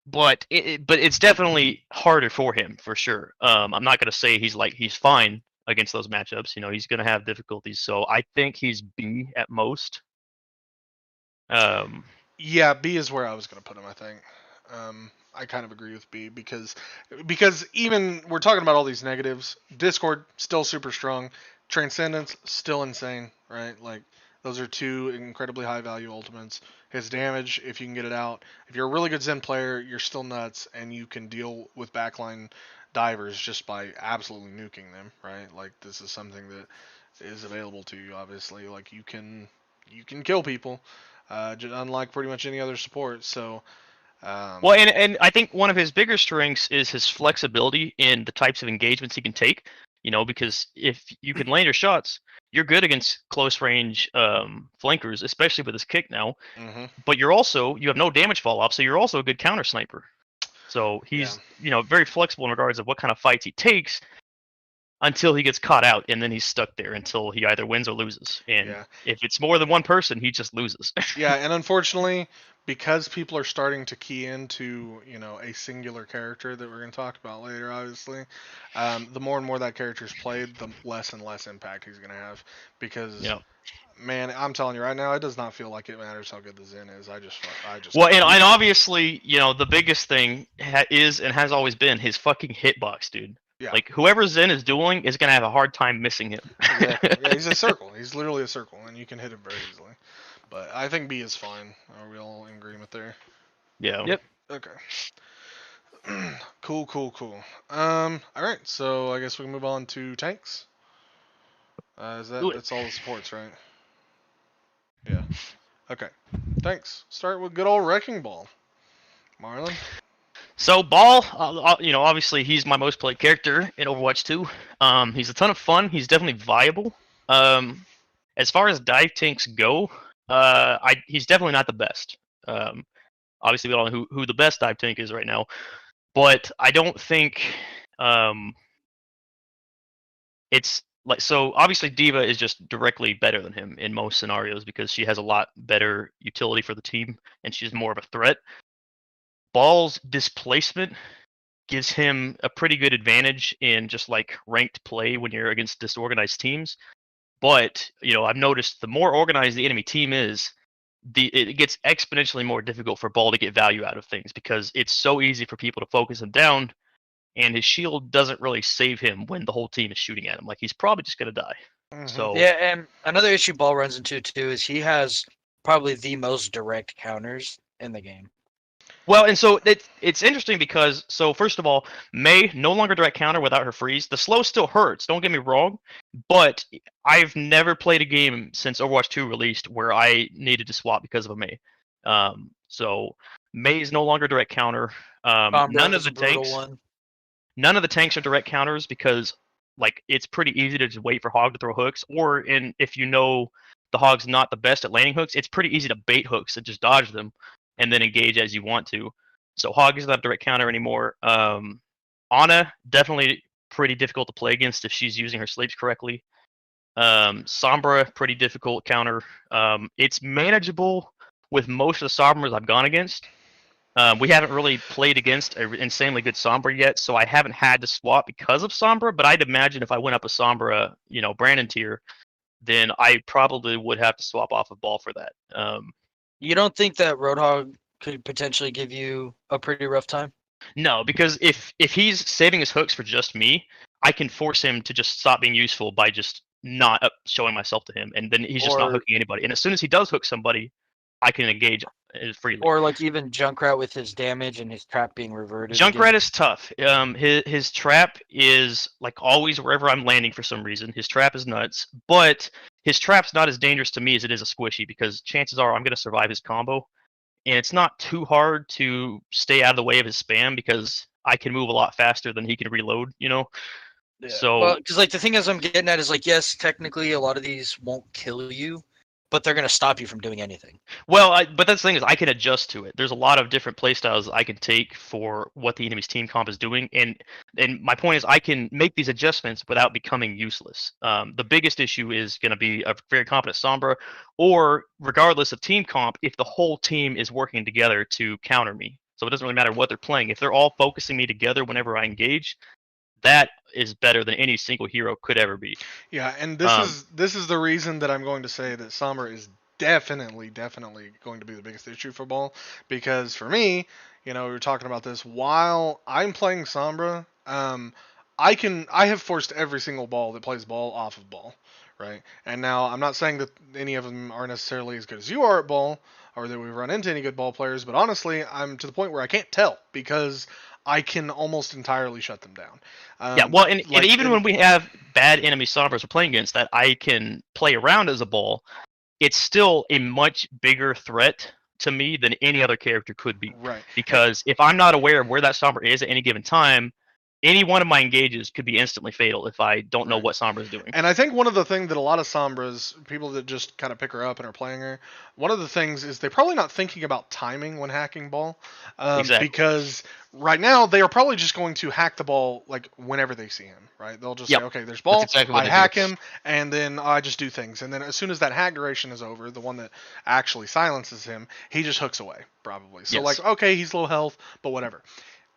But it's definitely harder for him for sure. I'm not gonna say he's fine against those matchups. He's gonna have difficulties. So I think he's B at most. Yeah, B is where I was gonna put him. I think. I kind of agree with B because even we're talking about all these negatives. Discord still super strong. Transcendence still insane, right? Like those are two incredibly high value ultimates. His damage, if you can get it out, if you're a really good Zen player, you're still nuts, and you can deal with backline divers just by absolutely nuking them, right? Like this is something that is available to you. Obviously, like you can kill people, unlike pretty much any other support. So. Well, and I think one of his bigger strengths is his flexibility in the types of engagements he can take. Because if you can land your shots, you're good against close range flankers, especially with his kick now. Mm-hmm. But you have no damage fall off, so you're also a good counter sniper. So he's very flexible in regards of what kind of fights he takes until he gets caught out, and then he's stuck there until he either wins or loses. And if it's more than one person, he just loses. Yeah, and unfortunately, because people are starting to key into a singular character that we're going to talk about later, obviously, the more and more that character's played, the less and less impact he's going to have. Because man, I'm telling you right now, it does not feel like it matters how good the Zen is. I just well, and obviously, the biggest thing is and has always been his fucking hitbox, dude. Yeah. Like whoever Zen is doing is gonna have a hard time missing him. Exactly. Yeah, he's a circle. He's literally a circle, and you can hit him very easily. But I think B is fine. Are we all in agreement there? Yeah. Yep. Okay. Cool. All right. So I guess we can move on to tanks. That's all the supports, right? Yeah. Okay. Thanks. Start with good old Wrecking Ball. Marlon? So Ball, obviously he's my most played character in Overwatch 2. He's a ton of fun. He's definitely viable. As far as dive tanks go, he's definitely not the best. Obviously we don't know who the best dive tank is right now, but I don't think it's like, so obviously D.Va is just directly better than him in most scenarios because she has a lot better utility for the team and she's more of a threat. Ball's displacement gives him a pretty good advantage in just like ranked play when you're against disorganized teams. But, I've noticed the more organized the enemy team is, it gets exponentially more difficult for Ball to get value out of things because it's so easy for people to focus him down, and his shield doesn't really save him when the whole team is shooting at him. Like, he's probably just going to die. Mm-hmm. So yeah, and another issue Ball runs into too is he has probably the most direct counters in the game. Well, and so it's interesting because first of all, May no longer direct counter without her freeze. The slow still hurts. Don't get me wrong, but I've never played a game since Overwatch 2 released where I needed to swap because of a May. So May is no longer direct counter. Sombra was a brutal one. None of the tanks are direct counters because like it's pretty easy to just wait for Hog to throw hooks, or if you know the Hog's not the best at landing hooks, it's pretty easy to bait hooks and just dodge them and then engage as you want to. So Hog is not a direct counter anymore. Ana definitely pretty difficult to play against if she's using her sleeps correctly. Sombra pretty difficult counter. It's manageable with most of the Sombras I've gone against. We haven't really played against an insanely good Sombra yet, so I haven't had to swap because of Sombra, but I'd imagine if I went up a Sombra, Brandon tier, then I probably would have to swap off of Ball for that. You don't think that Roadhog could potentially give you a pretty rough time? No, because if he's saving his hooks for just me, I can force him to just stop being useful by just not showing myself to him, and then he's just not hooking anybody. And as soon as he does hook somebody, I can engage freely. Or like even Junkrat with his damage and his trap being reverted. Junkrat again. is tough. His trap is like always wherever I'm landing for some reason. His trap is nuts, but his trap's not as dangerous to me as it is a squishy because chances are I'm gonna survive his combo, and it's not too hard to stay out of the way of his spam because I can move a lot faster than he can reload. Yeah. So well, because like the thing is I'm getting at is like yes, technically a lot of these won't kill you, but they're gonna stop you from doing anything. Well, but that's the thing is I can adjust to it. There's a lot of different playstyles I can take for what the enemy's team comp is doing, and my point is I can make these adjustments without becoming useless. The biggest issue is going to be a very competent Sombra, or regardless of team comp, if the whole team is working together to counter me. So it doesn't really matter what they're playing. If they're all focusing me together whenever I engage, that is better than any single hero could ever be. Yeah, and this is the reason that I'm going to say that Sombra is definitely going to be the biggest issue for Ball, because for me, we were talking about this while I'm playing Sombra. I have forced every single Ball that plays Ball off of Ball, right? And now I'm not saying that any of them are necessarily as good as you are at Ball, or that we run into any good Ball players, but honestly, I'm to the point where I can't tell because I can almost entirely shut them down. Yeah, well, and even when we have bad enemy Sombras we're playing against that I can play around as a Ball, it's still a much bigger threat to me than any other character could be. Right. Because if I'm not aware of where that Sombra is at any given time, any one of my engages could be instantly fatal if I don't know what Sombra is doing. And I think one of the things that a lot of Sombras, people that just kind of pick her up and are playing her, one of the things is they're probably not thinking about timing when hacking Ball. Exactly. Because right now they are probably just going to hack the Ball like whenever they see him, right? They'll just say, okay, there's Ball, exactly what I they hack do. him, and then I just do things. And then as soon as that hack duration is over, the one that actually silences him, he just hooks away, probably. So like, okay, he's low health, but whatever.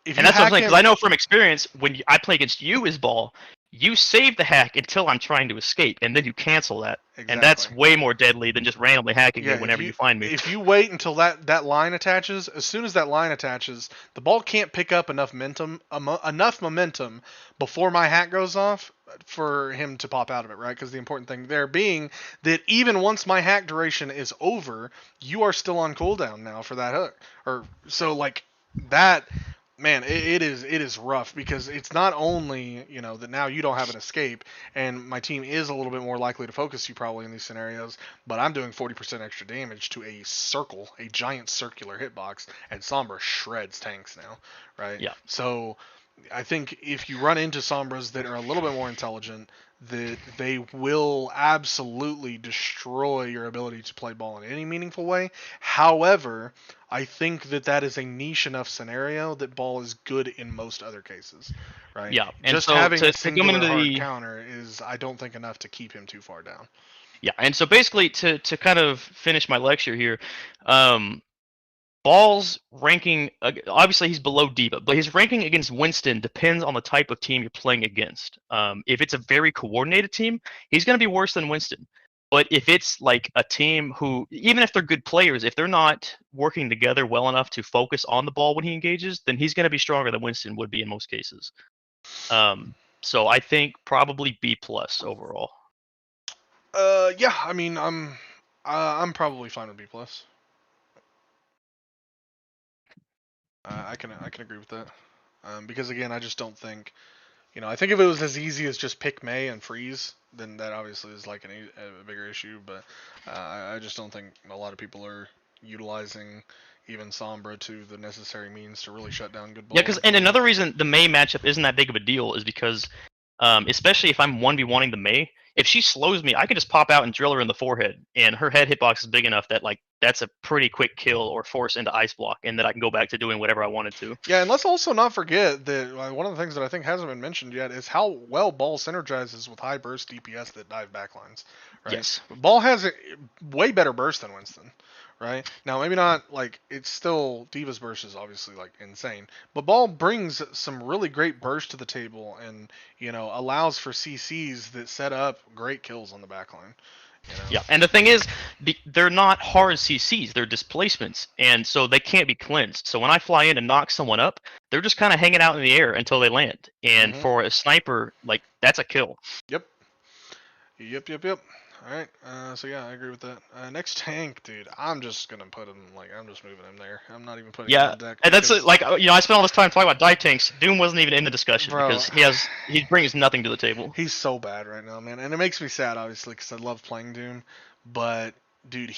And that's what I'm saying, because I know from experience, when I play against you as Ball, you save the hack until I'm trying to escape, and then you cancel that. Exactly. And that's way more deadly than just randomly hacking me whenever you find me. If you wait until that line attaches, as soon as that line attaches, the Ball can't pick up enough momentum before my hack goes off for him to pop out of it, right? Because the important thing there being that even once my hack duration is over, you are still on cooldown now for that hook. So like that. Man, it is rough because it's not only that now you don't have an escape and my team is a little bit more likely to focus you probably in these scenarios, but I'm doing 40% extra damage to a giant circular hitbox, and Sombra shreds tanks now, right? Yeah. So I think if you run into Sombras that are a little bit more intelligent, that they will absolutely destroy your ability to play Ball in any meaningful way. However, I think that is a niche enough scenario that Ball is good in most other cases, right? Yeah, and just so having a to singular come into hard the counter is, I don't think, enough to keep him too far down. Yeah, and so basically to kind of finish my lecture here, Ball's ranking, obviously he's below Diva, but his ranking against Winston depends on the type of team you're playing against. If it's a very coordinated team, he's going to be worse than Winston. But if it's like a team who, even if they're good players, if they're not working together well enough to focus on the Ball when he engages, then he's going to be stronger than Winston would be in most cases. So I think probably B+ overall. Yeah, I mean, I'm probably fine with B+. I can agree with that. Because again, I just don't think, I think if it was as easy as just pick May and freeze, then that obviously is like a bigger issue. But I just don't think a lot of people are utilizing even Sombra to the necessary means to really shut down good Yeah, balls. and another reason the May matchup isn't that big of a deal is because, especially if I'm 1v1ing the May, if she slows me, I can just pop out and drill her in the forehead, and her head hitbox is big enough that like that's a pretty quick kill or force into ice block, and then I can go back to doing whatever I wanted to. Yeah, and let's also not forget that one of the things that I think hasn't been mentioned yet is how well Ball synergizes with high burst DPS that dive backlines. Right? Yes. Ball has a way better burst than Winston. Right? Now, maybe not like it's still Diva's burst is obviously like insane, but Ball brings some really great burst to the table and allows for CCs that set up great kills on the backline. Yeah, and the thing is, they're not hard CCs; they're displacements, and so they can't be cleansed. So when I fly in and knock someone up, they're just kind of hanging out in the air until they land. And for a sniper, like that's a kill. Yep. All right. So yeah, I agree with that. Next tank, dude. I'm just gonna put him I'm just moving him there. I'm not even putting him Yeah, on deck. and that's because- like I spent all this time talking about dive tanks. Doom wasn't even in the discussion Bro. because he brings nothing to the table. He's so bad right now, man, and it makes me sad, obviously, because I love playing Doom. But dude,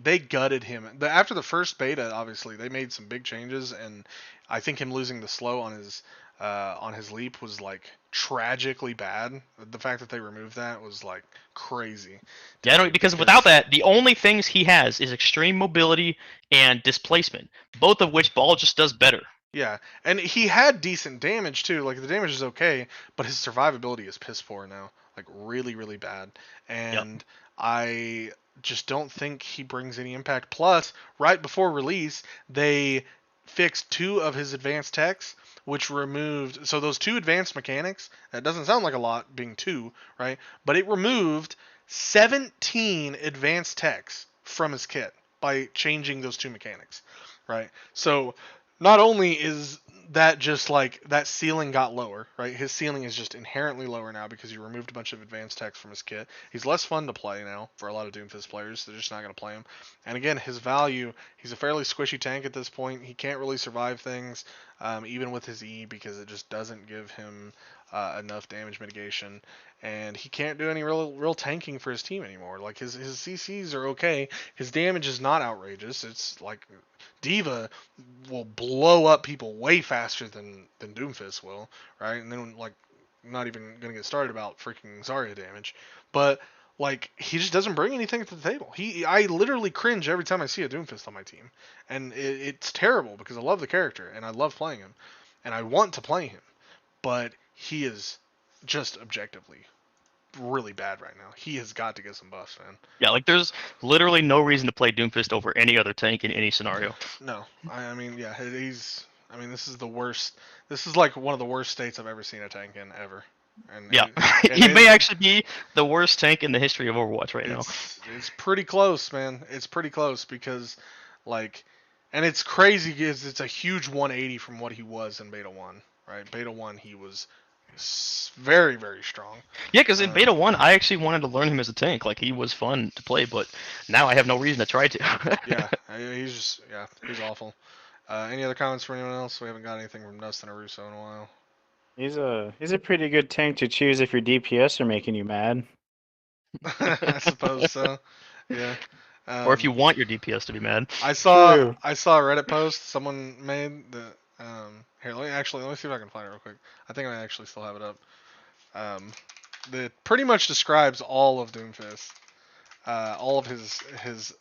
they gutted him. After the first beta, obviously, they made some big changes, and I think him losing the slow on his leap was like tragically bad. The fact that they removed that was like crazy. Yeah, no, because without that, the only things he has is extreme mobility and displacement, both of which Ball just does better. Yeah, and he had decent damage too. Like the damage is okay, but his survivability is piss poor now. Like really, really bad. And I just don't think he brings any impact. Plus, right before release, they fixed 2 of his advanced techs, which removed those 2 advanced mechanics. That doesn't sound like a lot being 2, right? But it removed 17 advanced techs from his kit by changing those 2 mechanics, right? So not only is that just like that ceiling got lower, right? His ceiling is just inherently lower now because he removed a bunch of advanced techs from his kit. He's less fun to play now for a lot of Doomfist players. They're just not going to play him. And again, his value, he's a fairly squishy tank at this point. He can't really survive things, even with his E, because it just doesn't give him enough damage mitigation. And he can't do any real tanking for his team anymore. Like his CCs are okay. His damage is not outrageous. It's like Diva will blow up people way faster than Doomfist will, right? And then like not even gonna get started about freaking Zarya damage, but like he just doesn't bring anything to the table. I literally cringe every time I see a Doomfist on my team, and it's terrible because I love the character and I love playing him, and I want to play him, but he is just objectively really bad right now. He has got to get some buffs, man. Yeah, like there's literally no reason to play Doomfist over any other tank in any scenario. No, I mean, yeah, he's. I mean, this is the worst. This is like one of the worst states I've ever seen a tank in ever. And Yeah, he may actually be the worst tank in the history of Overwatch right now. It's pretty close, man. It's pretty close because, like, and it's crazy because it's a huge 180 from what he was in Beta 1, right? Beta 1, he was very, very strong. Yeah, because in Beta 1, I actually wanted to learn him as a tank. Like, he was fun to play, but now I have no reason to try to. Yeah, he's awful. Any other comments from anyone else? We haven't got anything from Dustin or Russo in a while. He's a pretty good tank to choose if your DPS are making you mad. I suppose so. Yeah. Or if you want your DPS to be mad. I saw True. a Reddit post someone made that here, let me see if I can find it real quick. I think I actually still have it up. That pretty much describes all of Doomfist. All of his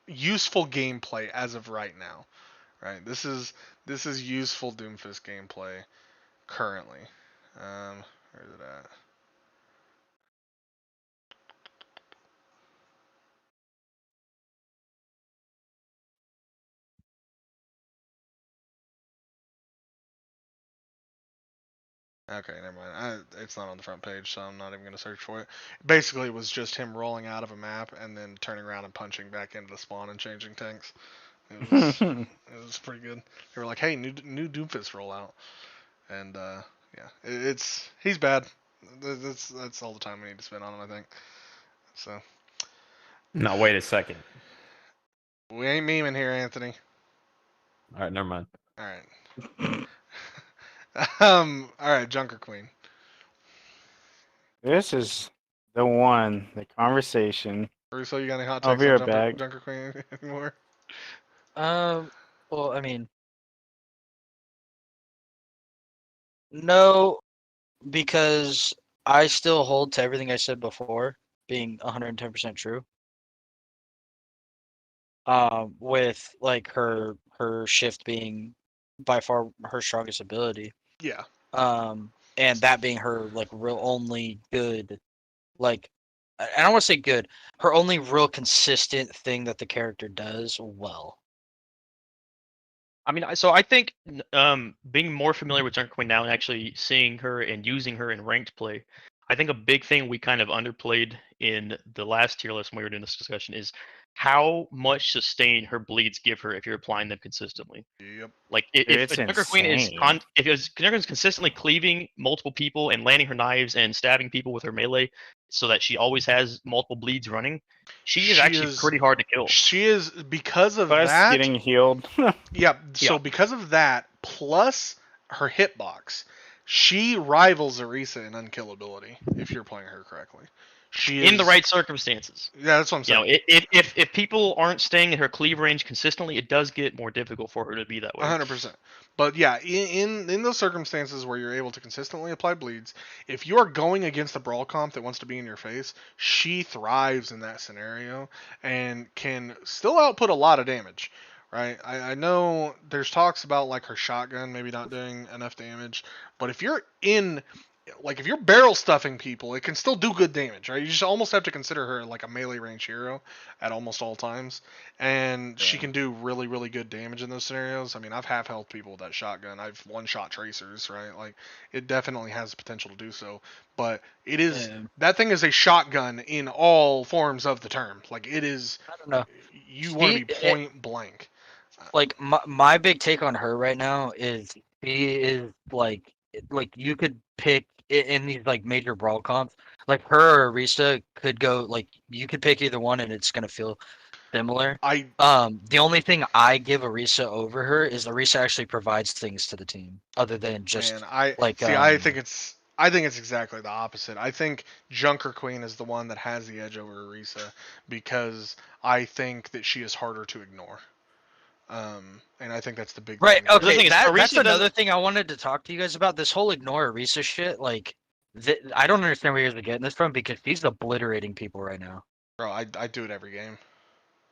useful gameplay as of right now. Right? This is useful Doomfist gameplay currently. Where is it at? Okay, never mind. It's not on the front page, so I'm not even going to search for it. Basically, it was just him rolling out of a map and then turning around and punching back into the spawn and changing tanks. It was pretty good. They were like, "Hey, new Doomfist rollout," and yeah, he's bad. That's all the time we need to spend on him, I think. So No, wait a second. we ain't memeing here, Anthony. All right, never mind. All right. All right, Junker Queen. This is the one, the conversation. Russo, you got any hot I'll takes be on right back. Junker Queen anymore? Well, I mean, no, because I still hold to everything I said before being 110% true. With like her shift being by far her strongest ability. Yeah. And that being her like real only good, like I don't want to say good, her only real consistent thing that the character does well. I mean, so I think being more familiar with Junker Queen now and actually seeing her and using her in ranked play, I think a big thing we kind of underplayed in the last tier list when we were doing this discussion is how much sustain her bleeds give her if you're applying them consistently. Yep. Like Dude, if it's a Junker Queen is insane. Junker Queen's consistently cleaving multiple people and landing her knives and stabbing people with her melee, so that she always has multiple bleeds running, she is actually pretty hard to kill. She is, because of Plus that. getting healed. Yeah. So Yeah. because of that, plus her hitbox, she rivals Arisa in unkillability if you're playing her correctly. She is In the right circumstances. Yeah, that's what I'm You know, saying. if people aren't staying in her cleave range consistently, it does get more difficult for her to be that way. 100%. But yeah, in those circumstances where you're able to consistently apply bleeds, if you are going against a brawl comp that wants to be in your face, she thrives in that scenario and can still output a lot of damage. Right? I know there's talks about like her shotgun maybe not doing enough damage, but if you're barrel stuffing people, it can still do good damage, right? You just almost have to consider her like a melee range hero at almost all times, and she can do really, really good damage in those scenarios. I mean, I've half health people with that shotgun. I've one-shot tracers, right? Like, it definitely has the potential to do so. But it is that thing is a shotgun in all forms of the term. Like, it is. I don't know. You want to be point blank. Like my big take on her right now is she is like you could pick in these like major brawl comps, like her or Arisa could go, like you could pick either one and it's gonna feel similar. The only thing I give Arisa over her is Arisa actually provides things to the team other than just I think it's exactly the opposite. I think Junker Queen is the one that has the edge over Arisa because I think that she is harder to ignore. And I think that's the big right. thing. Okay, that's another thing I wanted to talk to you guys about. This whole ignore Arisa shit. Like, I don't understand where you guys are getting this from because she's obliterating people right now. Bro, I do it every game.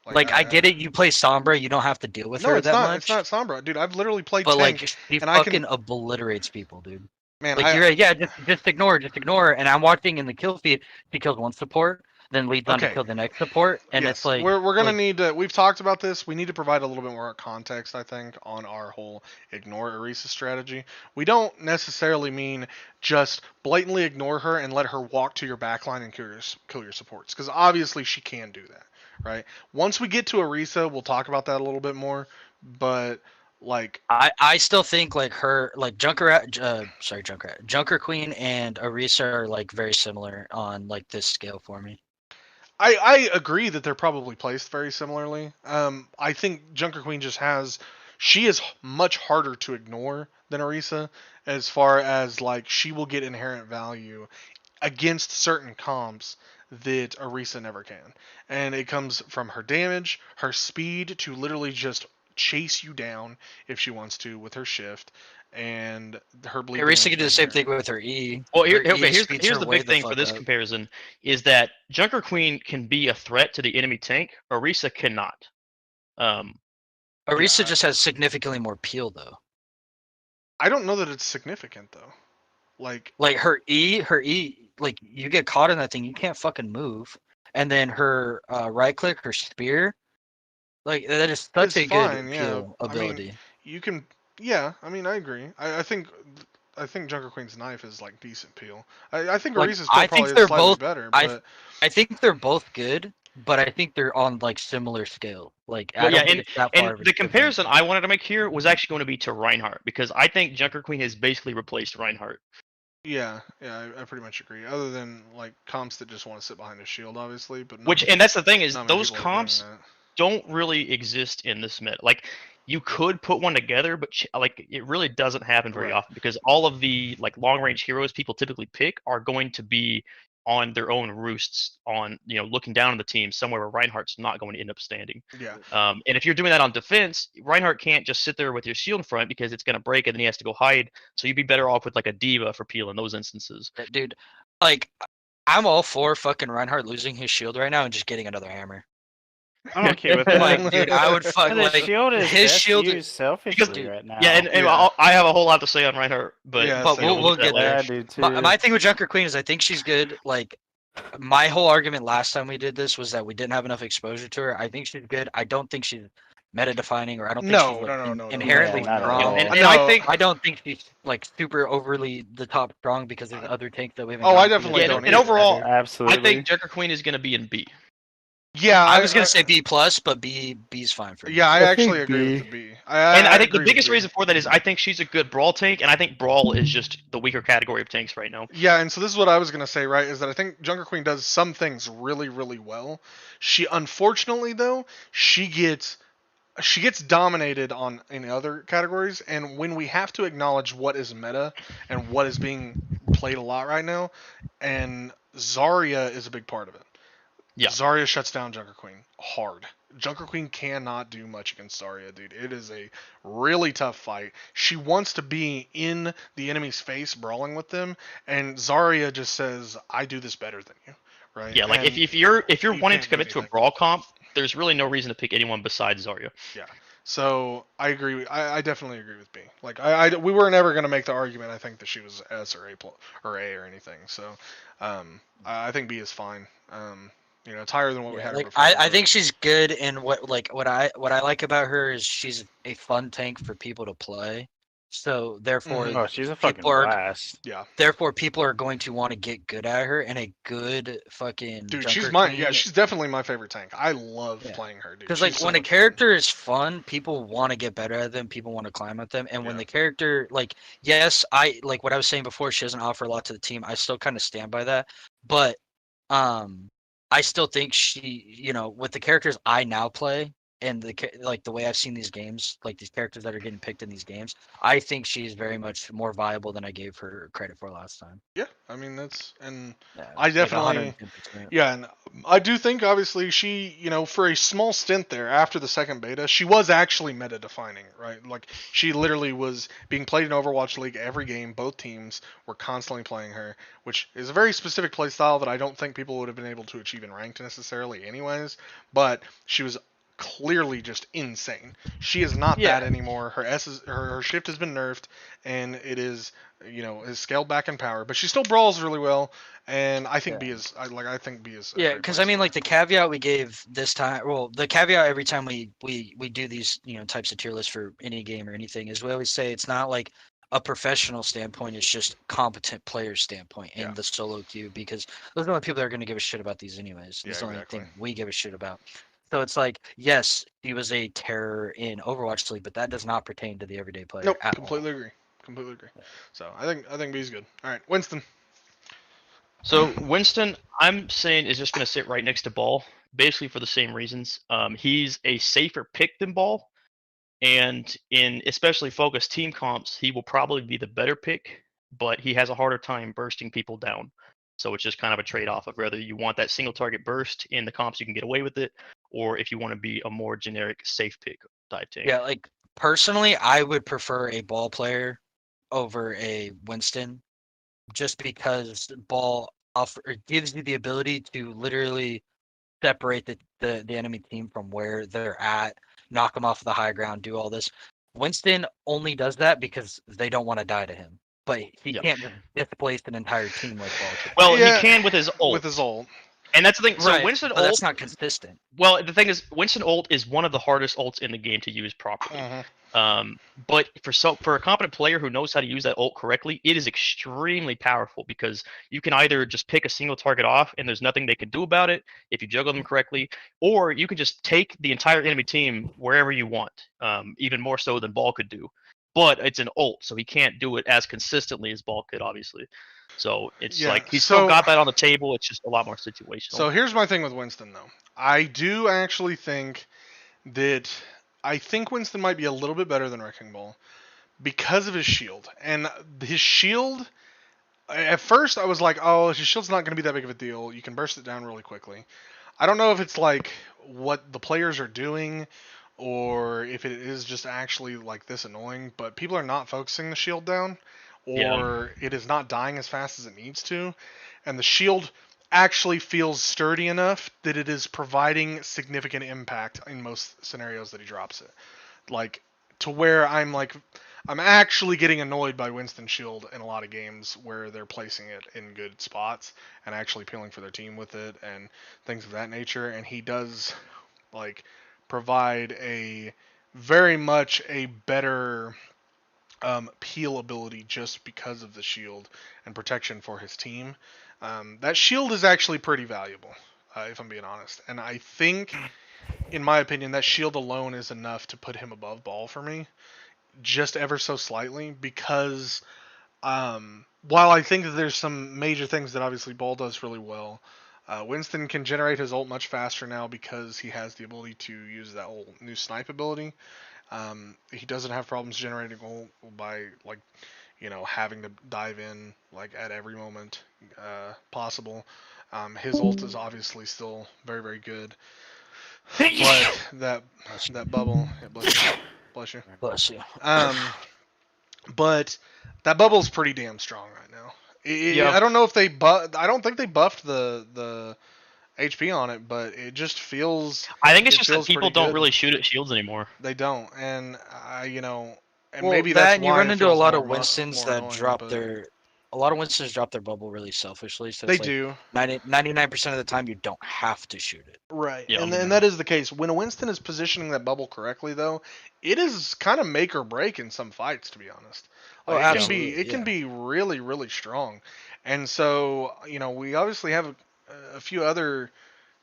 Like I get it. You play Sombra, you don't have to deal with her that much. It's not Sombra, dude. I've literally played but tank, like she and fucking obliterates people, dude. Man, like just ignore her. And I'm watching in the kill feed. She kills one support, then leads on to kill the next support, and yes, it's like we're gonna need to. We've talked about this. We need to provide a little bit more context, I think, on our whole ignore Arisa strategy. We don't necessarily mean just blatantly ignore her and let her walk to your backline and kill your supports, because obviously she can do that, right? Once we get to Arisa, we'll talk about that a little bit more. But like I still think like her like Junker Queen and Arisa are like very similar on like this scale for me. I agree that they're probably placed very similarly. I think Junker Queen she is much harder to ignore than Arisa, as far as like she will get inherent value against certain comps that Arisa never can. And it comes from her damage, her speed to literally just chase you down if she wants to with her shift, and her bleed. Arisa can do the same thing with her E. Well, here's the big thing for this comparison is that Junker Queen can be a threat to the enemy tank. Arisa cannot. Arisa just has significantly more peel though. I don't know that it's significant though. Like her E, like you get caught in that thing, you can't fucking move. And then her right click, her spear, like that is such a good peel ability. I mean, you can, I mean, I agree. I think Junker Queen's knife is like decent peel. I think Arisa's peel probably is slightly better. But I think they're both good, but I think they're on like similar scale. Like and the comparison I wanted to make here was actually going to be to Reinhardt, because I think Junker Queen has basically replaced Reinhardt. Yeah, I pretty much agree. Other than like comps that just want to sit behind a shield, obviously. But and that's the thing is those comps don't really exist in this meta. Like you could put one together, but like it really doesn't happen very Right. often because all of the like long range heroes people typically pick are going to be on their own roosts on looking down on the team somewhere where Reinhardt's not going to end up standing. Yeah. And if you're doing that on defense, Reinhardt can't just sit there with your shield in front because it's going to break and then he has to go hide. So you'd be better off with like a diva for peel in those instances. Dude, like, I'm all for fucking Reinhardt losing his shield right now and just getting another hammer. I'm okay with that. Like, dude, I would fuck And the like shield is his best shield. used selfishly dude, right now. Yeah, and Yeah. I have a whole lot to say on Reinhardt, but, Yeah, but same. we'll get get there. Yeah, I do too. My thing with Junker Queen is I think she's good. Like, my whole argument last time we did this was that we didn't have enough exposure to her. I think she's good. I don't think she's meta defining, or I don't think No, she's like, no. inherently Yeah, not at strong. all. And No. I think I don't think she's like super overly the top strong because there's other tanks that we haven't. Oh, I gotten to definitely that yeah, are don't and either. overall, better. Absolutely. I think Junker Queen is going to be in B. Yeah, I was gonna say B plus, but B's fine for me. Yeah, I I actually think agree B. with the B. And I think the agree with biggest B. reason for that is I think she's a good brawl tank, and I think brawl is just the weaker category of tanks right now. Yeah, and so this is what I was gonna say, right? Is that I think Junker Queen does some things really, really well. She, unfortunately, though, she gets dominated in other categories, and when we have to acknowledge what is meta and what is being played a lot right now, and Zarya is a big part of it. Yeah. Zarya shuts down Junker Queen hard. Junker Queen cannot do much against Zarya, dude. It is a really tough fight. She wants to be in the enemy's face, brawling with them, and Zarya just says, "I do this better than you." Right? Yeah, like And if you're you wanting can't to do commit to a anything. brawl comp, there's really no reason to pick anyone besides Zarya. So I agree. I definitely agree with B. Like we were never gonna make the argument. I think that she was S or A or anything. So I think B is fine. It's higher than what we Yeah, had her like before. I but- think she's good, and what I like about her is she's a fun tank for people to play. So therefore, Mhm. Oh, she's a fucking people are- blast. yeah, therefore people are going to want to get good at her, and a good fucking dude, Junker she's Queen. she's definitely my favorite tank. I love Yeah. playing her, dude. Because She's like so when a much fun. character is fun, people want to get better at them. People want to climb at them. And when Yeah. the character, like, yes, I like what I was saying before. She doesn't offer a lot to the team. I still kind of stand by that. But I still think she, with the characters I now play and the way I've seen these games, like these characters that are getting picked in these games, I think she's very much more viable than I gave her credit for last time. Yeah, I mean that's and Yeah, I definitely 110%. yeah, and I do think obviously she, for a small stint there after the second beta, she was actually meta defining, right? Like she literally was being played in Overwatch League every game. Both teams were constantly playing her, which is a very specific play style that I don't think people would have been able to achieve in ranked necessarily anyways, but she was clearly just insane. She is not Yeah. that anymore. Her shift has been nerfed and it is is scaled back in power, but she still brawls really well. And I think Yeah. I think B is. Yeah, because I mean, like the caveat we gave this time. Well, the caveat every time we do these types of tier lists for any game or anything is we always say it's not like a professional standpoint. It's just competent player standpoint in Yeah. the solo queue because those are the only people that are going to give a shit about these anyways. Yeah, It's the only exactly. thing we give a shit about. So it's like, yes, he was a terror in Overwatch League, but that does not pertain to the everyday player. Nope, at completely agree. Completely agree. So I think B's good. All right, Winston. So Winston, I'm saying is just going to sit right next to Ball, basically for the same reasons. He's a safer pick than Ball, and in especially focused team comps, he will probably be the better pick, but he has a harder time bursting people down. So it's just kind of a trade-off of whether you want that single target burst in the comps you can get away with it, or if you want to be a more generic safe pick type tank. Yeah, like personally, I would prefer a Ball player over a Winston, just because Ball gives you the ability to literally separate the enemy team from where they're at, knock them off the high ground, do all this. Winston only does that because they don't want to die to him, but he Yep. can't just displace an entire team like Ball can. Well, Yeah, he can with his ult. With his ult. And that's the thing. So Right, Winston but ult. that's not consistent. Well, the thing is, Winston ult is one of the hardest ults in the game to use properly. But for a competent player who knows how to use that ult correctly, it is extremely powerful because you can either just pick a single target off and there's nothing they can do about it if you juggle them correctly, or you can just take the entire enemy team wherever you want, even more so than Ball could do. But it's an ult, so he can't do it as consistently as Ball could, obviously. So it's Yeah, like he's so- still got that on the table. It's just a lot more situational. So here's my thing with Winston, though. I do actually think that I think Winston might be a little bit better than Wrecking Ball because of his shield. And his shield, at first I was like, oh, his shield's not going to be that big of a deal. You can burst it down really quickly. I don't know if it's like what the players are doing or if it is just actually like this annoying, but people are not focusing the shield down or it is not dying as fast as it needs to. And the shield actually feels sturdy enough that it is providing significant impact in most scenarios that he drops it. Like to where I'm actually getting annoyed by Winston Shield in a lot of games where they're placing it in good spots and actually appealing for their team with it and things of that nature. And he does like provide a very much a better peel ability just because of the shield and protection for his team. That shield is actually pretty valuable, if I'm being honest. And I think, in my opinion, that shield alone is enough to put him above Ball for me, just ever so slightly, because while I think that there's some major things that obviously Ball does really well, Winston can generate his ult much faster now because he has the ability to use that whole new snipe ability. He doesn't have problems generating ult by having to dive in like at every moment possible. His ult is obviously still very, very good, but that bubble, yeah, bless you. Bless you. But that bubble's pretty damn strong right now. Yeah. I don't know if I don't think they buffed the HP on it, but it just feels. I think it's it just that feels people pretty don't good. really shoot at shields anymore. They don't, and and Well, maybe that that's and you why run it into a feels lot more of Winstons more that annoying, drop but their. A lot of Winstons drop their bubble really selfishly, so They it's like do. 99% of the time you don't have to shoot it. Right, Yeah. and that is the case. When a Winston is positioning that bubble correctly, though, it is kind of make or break in some fights. To be honest, Oh, like, absolutely, it can be really, really strong. And so we obviously have a few other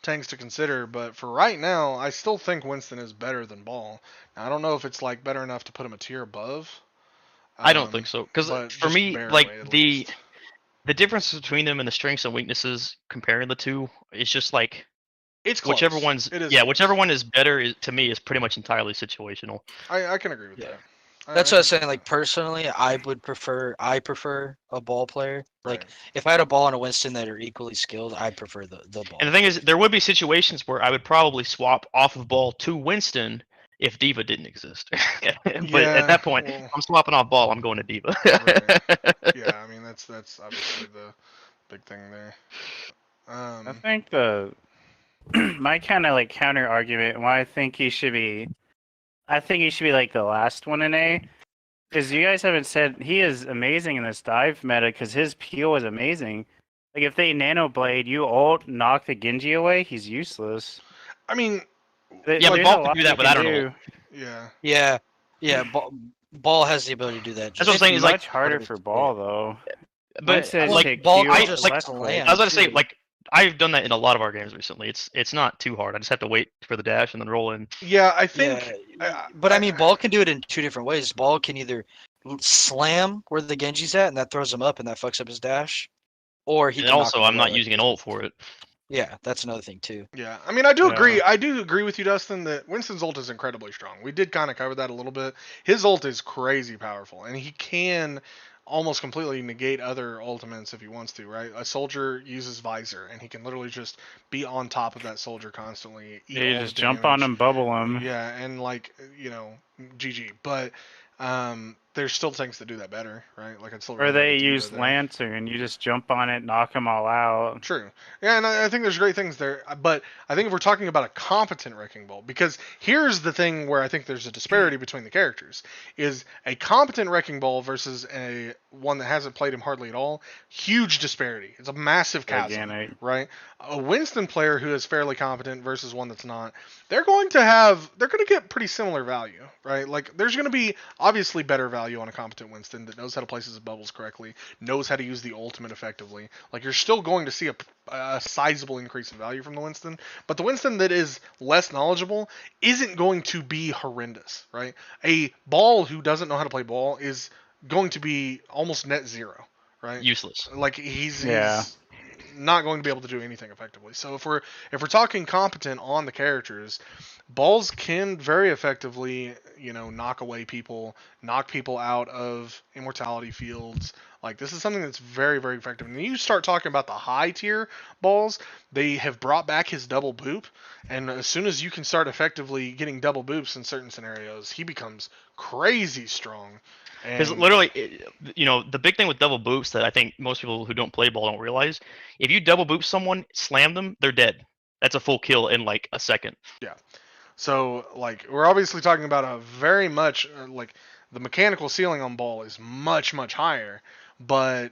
tanks to consider, but for right now, I still think Winston is better than Ball. Now, I don't know if it's like better enough to put him a tier above. I don't think so, because but for just me, barely, like at the least. the difference between them and the strengths and weaknesses comparing the two is just like It's close. whichever one's It is yeah, close. whichever one is better to me is pretty much entirely situational. I can agree with Yeah. that. That's I what I was can saying. agree Like personally, I prefer a ball player. with that. Like Right. if I had a ball and a Winston that are equally skilled, I prefer the ball. And the thing is, there would be situations where I would probably swap off of Ball to Winston if Diva didn't exist. But at that point, well, if I'm swapping off Ball, I'm going to Diva. right. Yeah, I mean that's obviously the big thing there. I think my kind of like counter argument why I think he should be like the last one in A, because you guys haven't said he is amazing in this dive meta because his peel is amazing. Like if they nano blade, you ult knock the Genji away, he's useless. I mean, Yeah, but There's Ball a can lot do that you without can an do. ult. yeah. Yeah. Ball has the ability to do that. That's what I'm just- saying, It's is like- much harder for Ball though. But Winston Well, take Ball Q can I- just like- less slam. quick. I was going to say, too. like, I've done that in a lot of our games recently. It's not too hard. I just have to wait for the dash and then roll in. Yeah, I think. Yeah, but I mean, Ball can do it in two different ways. Ball can either slam where the Genji's at, and that throws him up, and that fucks up his dash, or he And can knock also, him I'm away, not like using an this. ult for it. Yeah, that's another thing too. Yeah, I mean, I do Yeah. agree. I do agree with you, Dustin, that Winston's ult is incredibly strong. We did kind of cover that a little bit. His ult is crazy powerful, and he can almost completely negate other ultimates if he wants to, right? A soldier uses visor, and he can literally just be on top of that soldier constantly. Eat You all just the jump on damage. him, bubble him. Yeah, and GG. But there's still things to do that better, right? Like I'd still Or rather have they a Diva use there. Lancer and you just jump on it, knock them all out. True. Yeah, and I think there's great things there. But I think if we're talking about a competent Wrecking Ball, because here's the thing where I think there's a disparity between the characters, is a competent Wrecking Ball versus a one that hasn't played him hardly at all, huge disparity. It's a massive chasm, Gigantic. right? A Winston player who is fairly competent versus one that's not, they're going to get pretty similar value, right? Like there's going to be obviously better value on a competent Winston that knows how to place his bubbles correctly, knows how to use the ultimate effectively. Like you're still going to see a sizable increase in value from the Winston, but the Winston that is less knowledgeable isn't going to be horrendous, right? A Ball who doesn't know how to play Ball is going to be almost net zero, right? Useless. Like he's Yeah. not going to be able to do anything effectively. So if we're talking competent on the characters, balls can very effectively, knock away people, knock people out of immortality fields. Like, this is something that's very, very effective. And you start talking about the high tier balls, they have brought back his double boop, and as soon as you can start effectively getting double boops in certain scenarios, he becomes crazy strong. Because And literally, the big thing with double boops that I think most people who don't play ball don't realize, if you double boop someone, slam them, they're dead. That's a full kill in like a second. so, like, we're obviously talking about a very much, like, the mechanical ceiling on ball is much, much higher. But,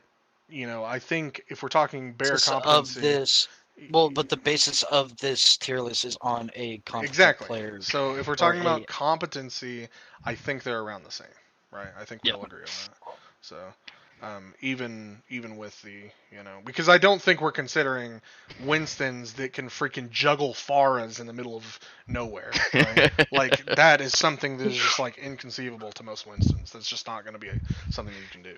I think if we're talking bare Basis of competency. this, well, but the basis of this tier list is on a competent Exactly. player. So if we're or talking a- about competency, I think they're around the same, right? I think we Yep. all agree on that. So even with the because I don't think we're considering Winstons that can freaking juggle Faras in the middle of nowhere, right? Like, that is something that is just like inconceivable to most Winstons. That's just not going to be something you can do.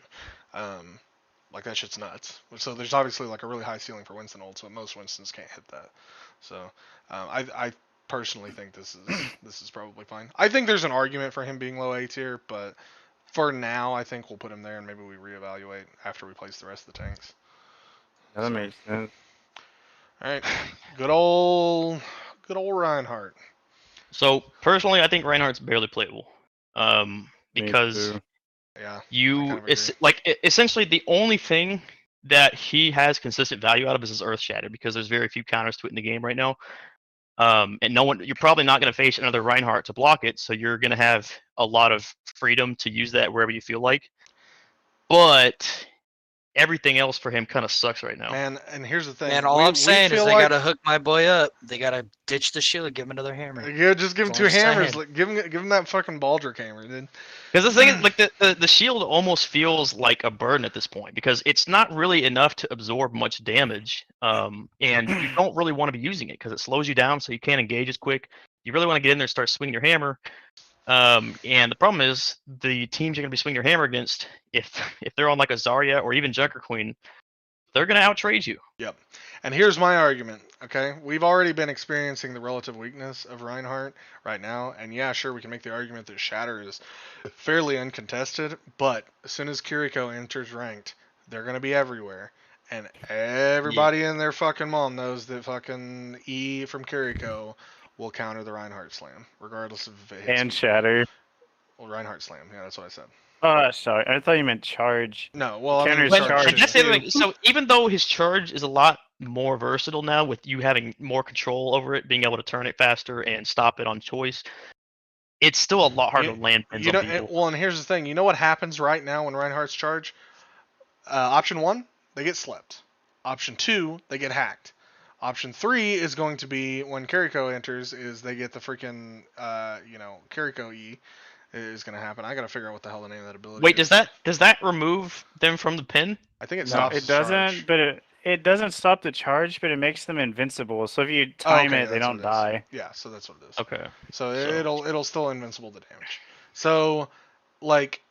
Like, that shit's nuts. So there's obviously like a really high ceiling for Winston ults, but most Winstons can't hit that. So I personally think this is probably fine. I think there's an argument for him being low A tier, but for now I think we'll put him there, and maybe we reevaluate after we place the rest of the tanks. That makes sense. All right, good old Reinhardt. So personally, I think Reinhardt's barely playable, Me because too. Yeah, it's like essentially the only thing that he has consistent value out of is his Earth Shatter, because there's very few counters to it in the game right now. And you're probably not going to face another Reinhardt to block it, so you're going to have a lot of freedom to use that wherever you feel like. But everything else for him kind of sucks right now. man. And here's the thing. Man, all we I'm saying is feel they like, gotta hook my boy up. They gotta ditch the shield, give him another hammer. Yeah, just give him That's two all I'm hammers. saying. Like, give him that fucking Baldric hammer, dude. Because the thing is, like the shield almost feels like a burden at this point, because it's not really enough to absorb much damage, and you don't really want to be using it because it slows you down, so you can't engage as quick. You really want to get in there and start swinging your hammer. And the problem is the teams you're going to be swinging your hammer against, if they're on like a Zarya or even Junker Queen, they're going to outtrade you. Yep. And here's my argument, okay? We've already been experiencing the relative weakness of Reinhardt right now, and yeah, sure, we can make the argument that Shatter is fairly uncontested, but as soon as Kiriko enters ranked, they're going to be everywhere. And everybody and their fucking mom knows that fucking E from Kiriko will counter the Reinhardt slam, regardless of if it hits. And Shatter. Well, Reinhardt slam, yeah, that's what I said. Oh, sorry. I thought you meant charge. No, well, I mean, Counter's But, charge and that's the other too. thing. So even though his charge is a lot more versatile now, with you having more control over it, being able to turn it faster and stop it on choice, it's still a lot harder to land pins on people. Well, and here's the thing. You know what happens right now when Reinhardt's charge? Option 1, they get slept. Option 2, they get hacked. Option 3 is going to be when Kiriko enters, is they get the freaking, Kiriko E is going to happen. I got to figure out what the hell the name of that ability Wait, is. does that remove them from the pin? I think it No, stops it his doesn't. charge. But it doesn't stop the charge, but it makes them invincible. So if you time okay, it, they that's don't what it is. die. Yeah, so that's what it is. Okay. So So- it'll still invincible the damage. So, like,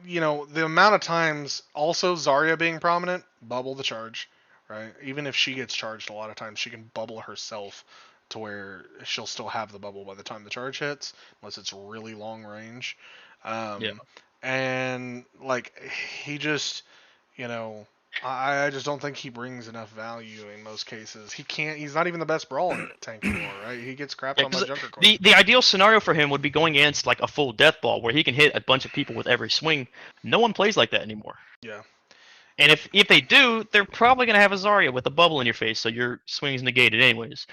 the amount of times, also Zarya being prominent, bubble the charge, right? Even if she gets charged, a lot of times she can bubble herself to where she'll still have the bubble by the time the charge hits, unless it's really long range. Yeah. And like, he just, I just don't think he brings enough value in most cases. He's not even the best brawler tank anymore, right? He gets crapped Yeah, on by 'cause Junker Queen. the ideal scenario for him would be going against like a full death ball where he can hit a bunch of people with every swing. No one plays like that anymore. Yeah. And if they do, they're probably gonna have a Zarya with a bubble in your face, so your swing's negated anyways.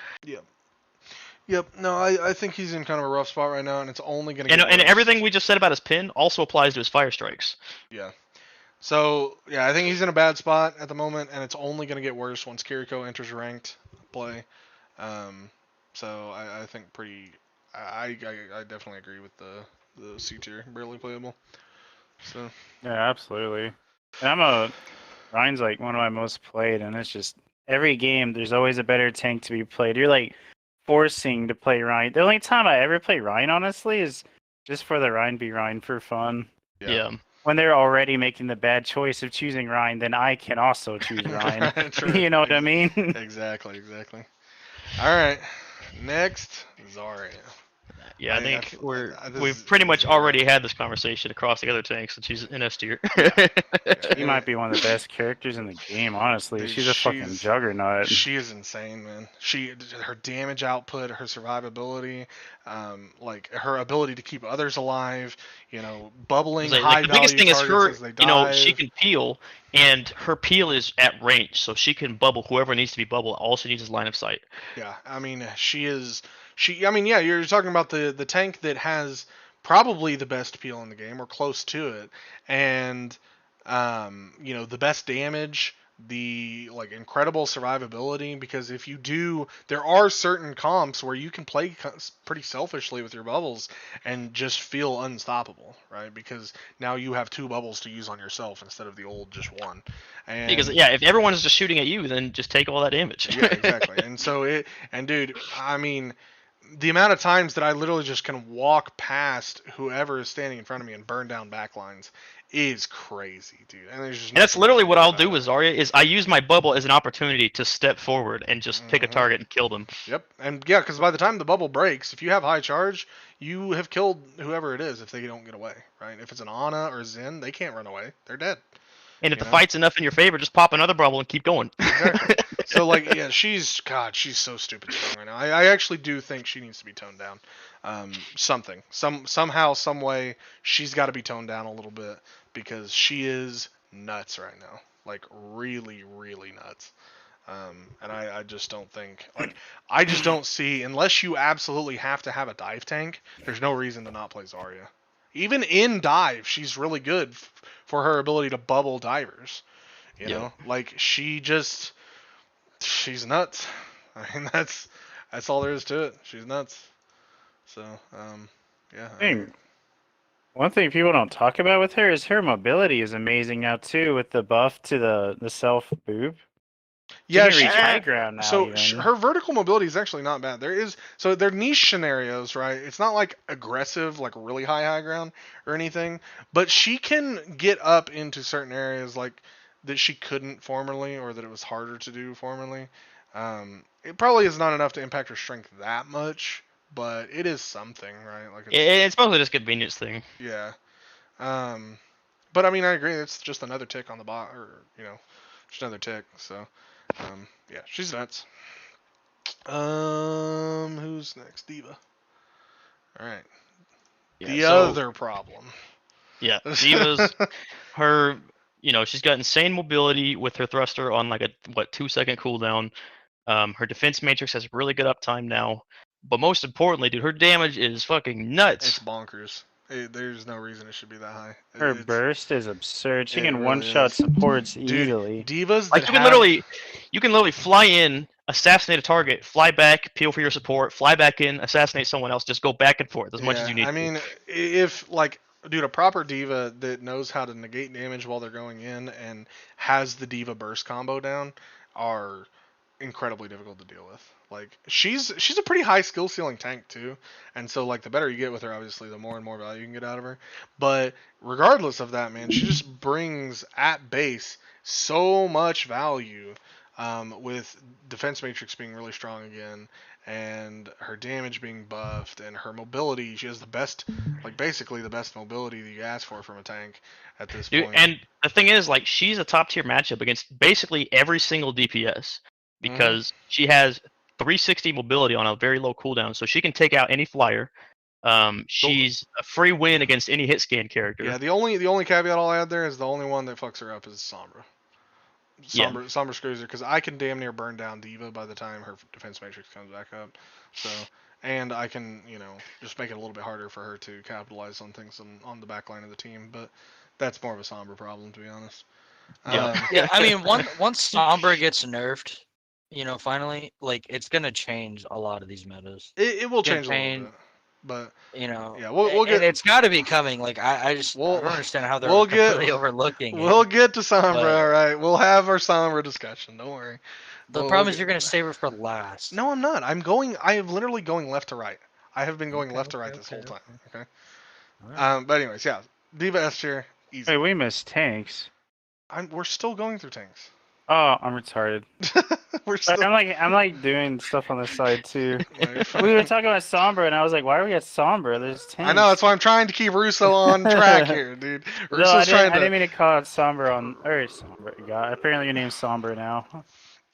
Yep. No, I think he's in kind of a rough spot right now, and it's only going to And get and worse. everything we just said about his pin also applies to his fire strikes. Yeah. So, yeah, I think he's in a bad spot at the moment, and it's only going to get worse once Kiriko enters ranked play. So I think I definitely agree with the C tier, barely playable. So Yeah, absolutely. And Ryan's like one of my most played, and it's just every game there's always a better tank to be played. You're like forcing to play Ryan. The only time I ever play Ryan, honestly, is just for the Ryan be Ryan for fun. Yeah. When they're already making the bad choice of choosing Ryan, then I can also choose Ryan. True. You know what I mean? Exactly. All right. Next, Zarya. Yeah, I I think f- this we've is pretty much easy, right? already had this conversation across the other tanks, and she's in S tier. Yeah. She might be one of the best characters in the game, honestly. Dude, She's a fucking she's juggernaut. she is insane, man. Her damage output, her survivability, like her ability to keep others alive, bubbling Like high the biggest value thing is targets her, as they she dive. can peel, and her peel is at range, so she can bubble whoever needs to be bubbled. All she needs is line of sight. Yeah, I mean she is she. I mean, yeah, you're talking about the tank that has probably the best peel in the game or close to it, and the best damage, the like incredible survivability. Because if you do, there are certain comps where you can play pretty selfishly with your bubbles and just feel unstoppable, right? Because now you have two bubbles to use on yourself instead of the old just one. Because And if everyone is just shooting at you, then just take all that damage. yeah, exactly. And dude, I mean, the amount of times that I literally just can walk past whoever is standing in front of me and burn down backlines is crazy, dude. And there's just And that's nothing you literally can what do I'll about do it. with Zarya is I use my bubble as an opportunity to step forward and just pick a Mhm. target and kill them. Yep. And yeah, because by the time the bubble breaks, if you have high charge, you have killed whoever it is if they don't get away, right? If it's an Ana or Zen, they can't run away. They're dead. And if You the know? fight's enough in your favor, just pop another bubble and keep going. Exactly. So like, yeah, she's so stupid strong right now. I actually do think she needs to be toned down. Somehow, some way, she's got to be toned down a little bit because she is nuts right now. Like really, really nuts. And I just don't think I just don't see, unless you absolutely have to have a dive tank, there's no reason to not play Zarya. Even in dive, she's really good for her ability to bubble divers. Like she's nuts. I mean, that's all there is to it. She's nuts. So, yeah. One thing people don't talk about with her is her mobility is amazing now too, with the buff to the self boob. She Yeah, can reach high ground now. so Even her vertical mobility is actually not bad. They're niche scenarios, right? It's not like aggressive, like really high ground or anything, but she can get up into certain areas like that she couldn't formerly, or that it was harder to do formerly. It probably is not enough to impact her strength that much, but it is something, right? Like It's mostly just a convenience thing. yeah. Um, but I mean, I agree. It's just another tick on the bot, or just another tick. So, yeah, she's nuts. Who's next? Diva. All right. Yeah, The so other problem. yeah, Diva's her. She's got insane mobility with her thruster on like a 2-second cooldown. Her defense matrix has really good uptime now. But most importantly, dude, her damage is fucking nuts. It's bonkers. There's no reason it should be that high. her It's, burst is absurd. She it can really one-shot is. supports Dude, easily. divas Like that you can literally fly in, assassinate a target, fly back, peel for your support, fly back in, assassinate someone else, just go back and forth as much as you need. I mean, if like, dude, a proper diva that knows how to negate damage while they're going in and has the diva burst combo down are incredibly difficult to deal with. Like she's a pretty high skill ceiling tank too, and so like the better you get with her, obviously the more and more value you can get out of her. But regardless of that, man, she just brings at base so much value. With defense matrix being really strong again, and her damage being buffed, and her mobility, she has the best, like basically the best mobility that you ask for from a tank at this Dude, point. and the thing is, like, she's a top tier matchup against basically every single DPS because she has 360 mobility on a very low cooldown, so she can take out any flyer. She's a free win against any hit scan character. Yeah, the only caveat I'll add there is the only one that fucks her up is Sombra. Sombra screws her because I can damn near burn down Diva by the time her defense matrix comes back up. So, and I can just make it a little bit harder for her to capitalize on things on the back line of the team. But that's more of a Sombra problem, to be honest. Yeah, I mean, once Sombra gets nerfed, finally, like it's gonna change a lot of these metas. It will It's gonna change a little bit, but yeah, we'll get. and it's got to be coming. Like I don't understand how they're completely overlooking We'll it. get to Sombra, but- all right. We'll have our Sombra discussion. Don't worry. The problem is you're gonna save her for last. No, I'm not. I am literally going left to right. I have been going left to right this whole time. Okay. Alright. But anyways, yeah. Diva S tier, easy. Wait, we missed tanks. We're still going through tanks. Oh, I'm retarded. We're But still. I'm like doing stuff on the side too. No, you're We were fine. talking about Sombra, and I was like, why are we at Sombra? There's tanks. I know that's why I'm trying to keep Russo on track here, dude. No, Russo's trying I to. didn't mean to call it Sombra on. Or Sombra. God, apparently your name's Sombra now.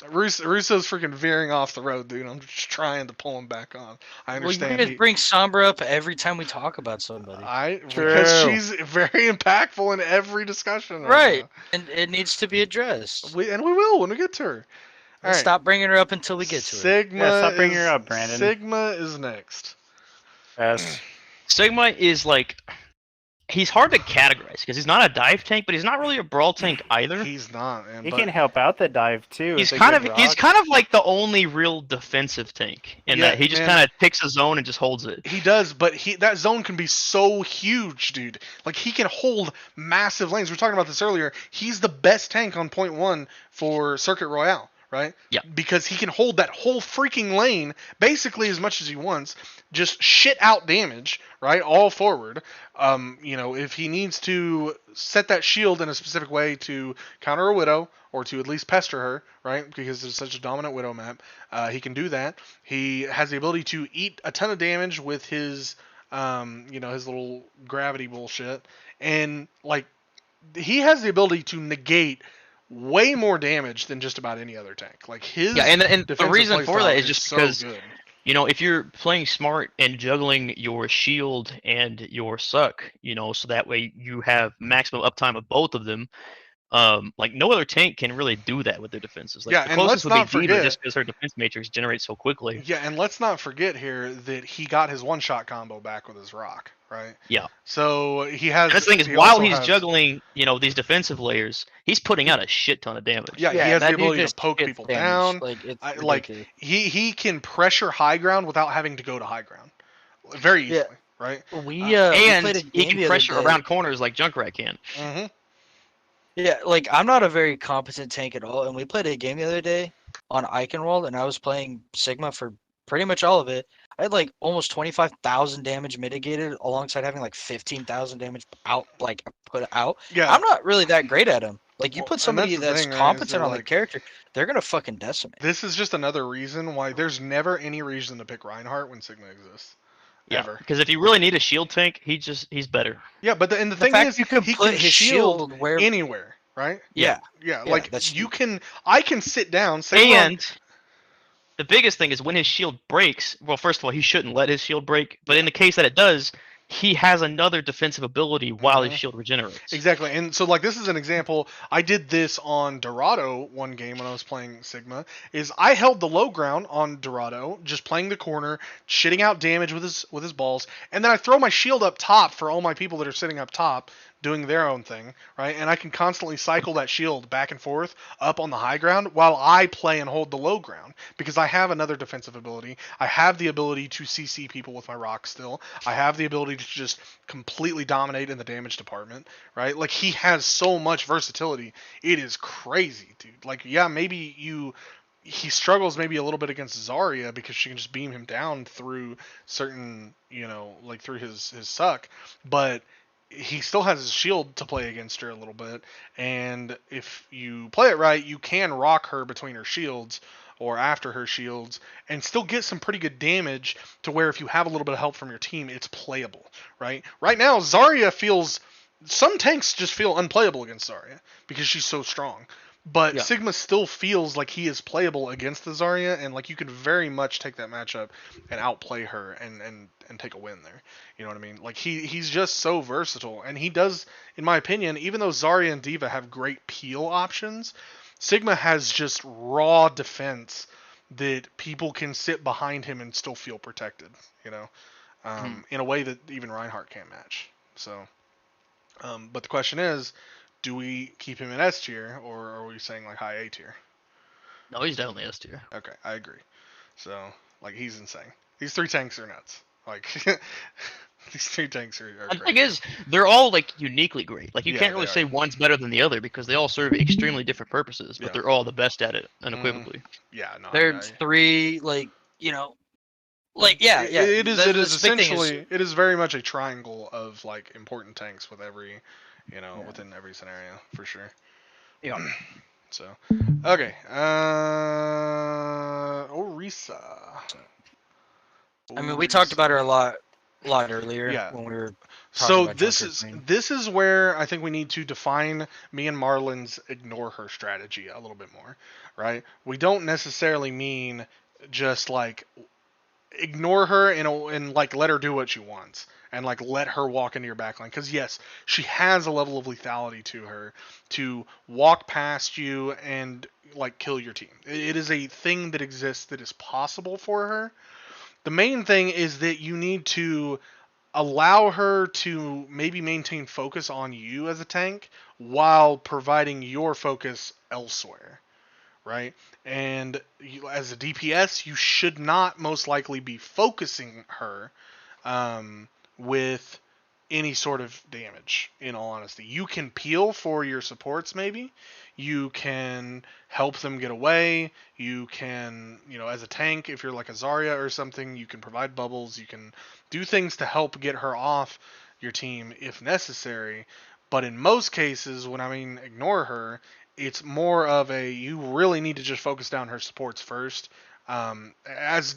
Russo's freaking veering off the road, dude. I'm just trying to pull him back on. I Well, you understand. guys bring Sombra up every time we talk about somebody. Because True. she's very impactful in every discussion. Right, and it needs to be addressed. We will when we get to her. All Let's right. stop bringing her up until we get to her. Sigma Yeah, stop bringing is her up, Brandon. Sigma is next. Yes. Sigma is like he's hard to categorize because he's not a dive tank, but he's not really a brawl tank either. He's not, man. He but can help out the dive too. He's with a kind good of he's rock. kind of like the only real defensive tank in Yeah, that he just man. kind of picks a zone and just holds it. He does, but that zone can be so huge, dude. Like he can hold massive lanes. We were talking about this earlier. He's the best tank on point 1 for Circuit Royale, right? Yeah. Because he can hold that whole freaking lane basically as much as he wants, just shit out damage, right? All forward. If he needs to set that shield in a specific way to counter a Widow or to at least pester her, right? Because it's such a dominant Widow map, he can do that. He has the ability to eat a ton of damage with his, his little gravity bullshit, and like he has the ability to negate way more damage than just about any other tank. Like his And the defensive reason for playstyle that is just so because good. if you're playing smart and juggling your shield and your suck, so that way you have maximum uptime of both of them. Like no other tank can really do that with their defenses. Like Yeah, the and closest let's would not be Diva, forget- just because her defense matrix generates so quickly. Yeah, and let's not forget here that he got his one-shot combo back with his rock, right? Yeah. So he has. And that's the thing is, he while also he's has- juggling, these defensive layers, he's putting out a shit ton of damage. Yeah, he has the that dude ability to just poke gets people damage. down. Like it's Like ridiculous. he can pressure high ground without having to go to high ground, very easily, right? We And played a he game can the other pressure day. around corners like Junkrat can. Mm-hmm. Yeah, like I'm not a very competent tank at all, and we played a game the other day on Eichenwald, and I was playing Sigma for pretty much all of it. I had like almost 25,000 damage mitigated, alongside having like 15,000 damage put out. Yeah, I'm not really that great at them. Like you Well, put and somebody that's the that's thing, right, is competent they're on the like- character, they're gonna fucking decimate. this is just another reason why there's never any reason to pick Reinhardt when Sigma exists. Yeah, Ever. because if you really need a shield tank, he's better. Yeah, but the The thing fact is, you can he put can his shield where anywhere, right? yeah. Yeah, Yeah, like that's- you can. I can sit down. Sigma, And the biggest thing is when his shield breaks. Well, first of all, he shouldn't let his shield break. But in the case that it does, he has another defensive ability while his Mhm. shield regenerates. Exactly, and so like this is an example. I did this on Dorado one game when I was playing Sigma. Is I held the low ground on Dorado, just playing the corner, shitting out damage with his balls, and then I throw my shield up top for all my people that are sitting up top doing their own thing, right? And I can constantly cycle that shield back and forth up on the high ground while I play and hold the low ground because I have another defensive ability. I have the ability to CC people with my rock still. I have the ability to just completely dominate in the damage department, right? Like he has so much versatility. It is crazy, dude. Like yeah, maybe he struggles maybe a little bit against Zarya because she can just beam him down through certain, like through his suck, but he still has his shield to play against her a little bit, and if you play it right, you can rock her between her shields or after her shields and still get some pretty good damage to where if you have a little bit of help from your team, it's playable, right? Right now, Zarya some tanks just feel unplayable against Zarya because she's so strong. But Yeah. Sigma still feels like he is playable against the Zarya, and like you could very much take that matchup and outplay her and take a win there. You know what I mean? Like he's just so versatile, and he does, in my opinion, even though Zarya and Diva have great peel options, Sigma has just raw defense that people can sit behind him and still feel protected. In a way that even Reinhardt can't match. So, but the question is, do we keep him in S tier, or are we saying like high A tier? No, he's definitely S tier. Okay, I agree. So, like, he's insane. These 3 tanks are nuts. Like, these 3 tanks are The great. thing is, they're all like uniquely great. Like you Yeah, can't really they say one's better than the other because they all serve extremely different purposes, but Yeah. they're all the best at it unequivocally. Yeah, no. There's 3 yeah. It is the big thing is- essentially it is very much a triangle of like important tanks with every, Yeah. within every scenario for sure. Yeah. So, okay. Orisa. I mean, we talked Orisa. about her a lot earlier Yeah. when we were talking So about this Junker is Queen. this is where I think we need to define me and Marlon's ignore her strategy a little bit more, right? We don't necessarily mean just like ignore her and like let her do what she wants and like let her walk into your backline, because yes, she has a level of lethality to her to walk past you and like kill your team. It is a thing that exists, that is possible for her. The main thing is that you need to allow her to maybe maintain focus on you as a tank while providing your focus elsewhere, right? And you, as a DPS, you should not most likely be focusing her with any sort of damage. In all honesty, you can peel for your supports, maybe. You can help them get away. You can, as a tank, if you're like a Zarya or something, you can provide bubbles. You can do things to help get her off your team if necessary. But in most cases, when I mean ignore her, it's more of a you really need to just focus down her supports first. As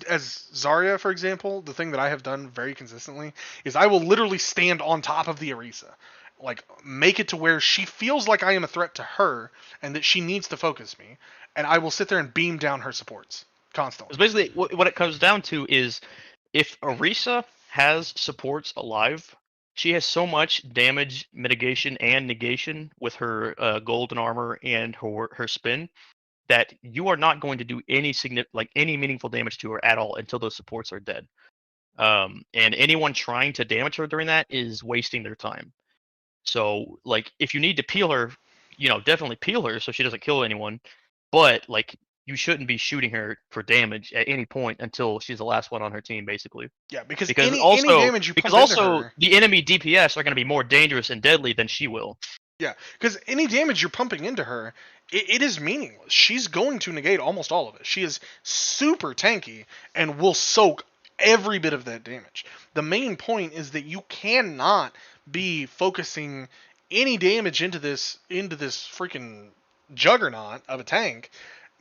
Zarya, for example, the thing that I have done very consistently is I will literally stand on top of the Orisa, like make it to where she feels like I am a threat to her and that she needs to focus me, and I will sit there and beam down her supports constantly. Because basically, what it comes down to is if Orisa has supports alive, she has so much damage mitigation and negation with her golden armor and her spin that you are not going to do any meaningful damage to her at all until those supports are dead. And anyone trying to damage her during that is wasting their time. So like if you need to peel her, definitely peel her so she doesn't kill anyone. But like you shouldn't be shooting her for damage at any point until she's the last one on her team, basically. Yeah, because Because any also damage you because pump into also her, the enemy DPS are going to be more dangerous and deadly than she will. yeah, because any damage you're pumping into her, it is meaningless. She's going to negate almost all of it. She is super tanky and will soak every bit of that damage. The main point is that you cannot be focusing any damage into this freaking juggernaut of a tank,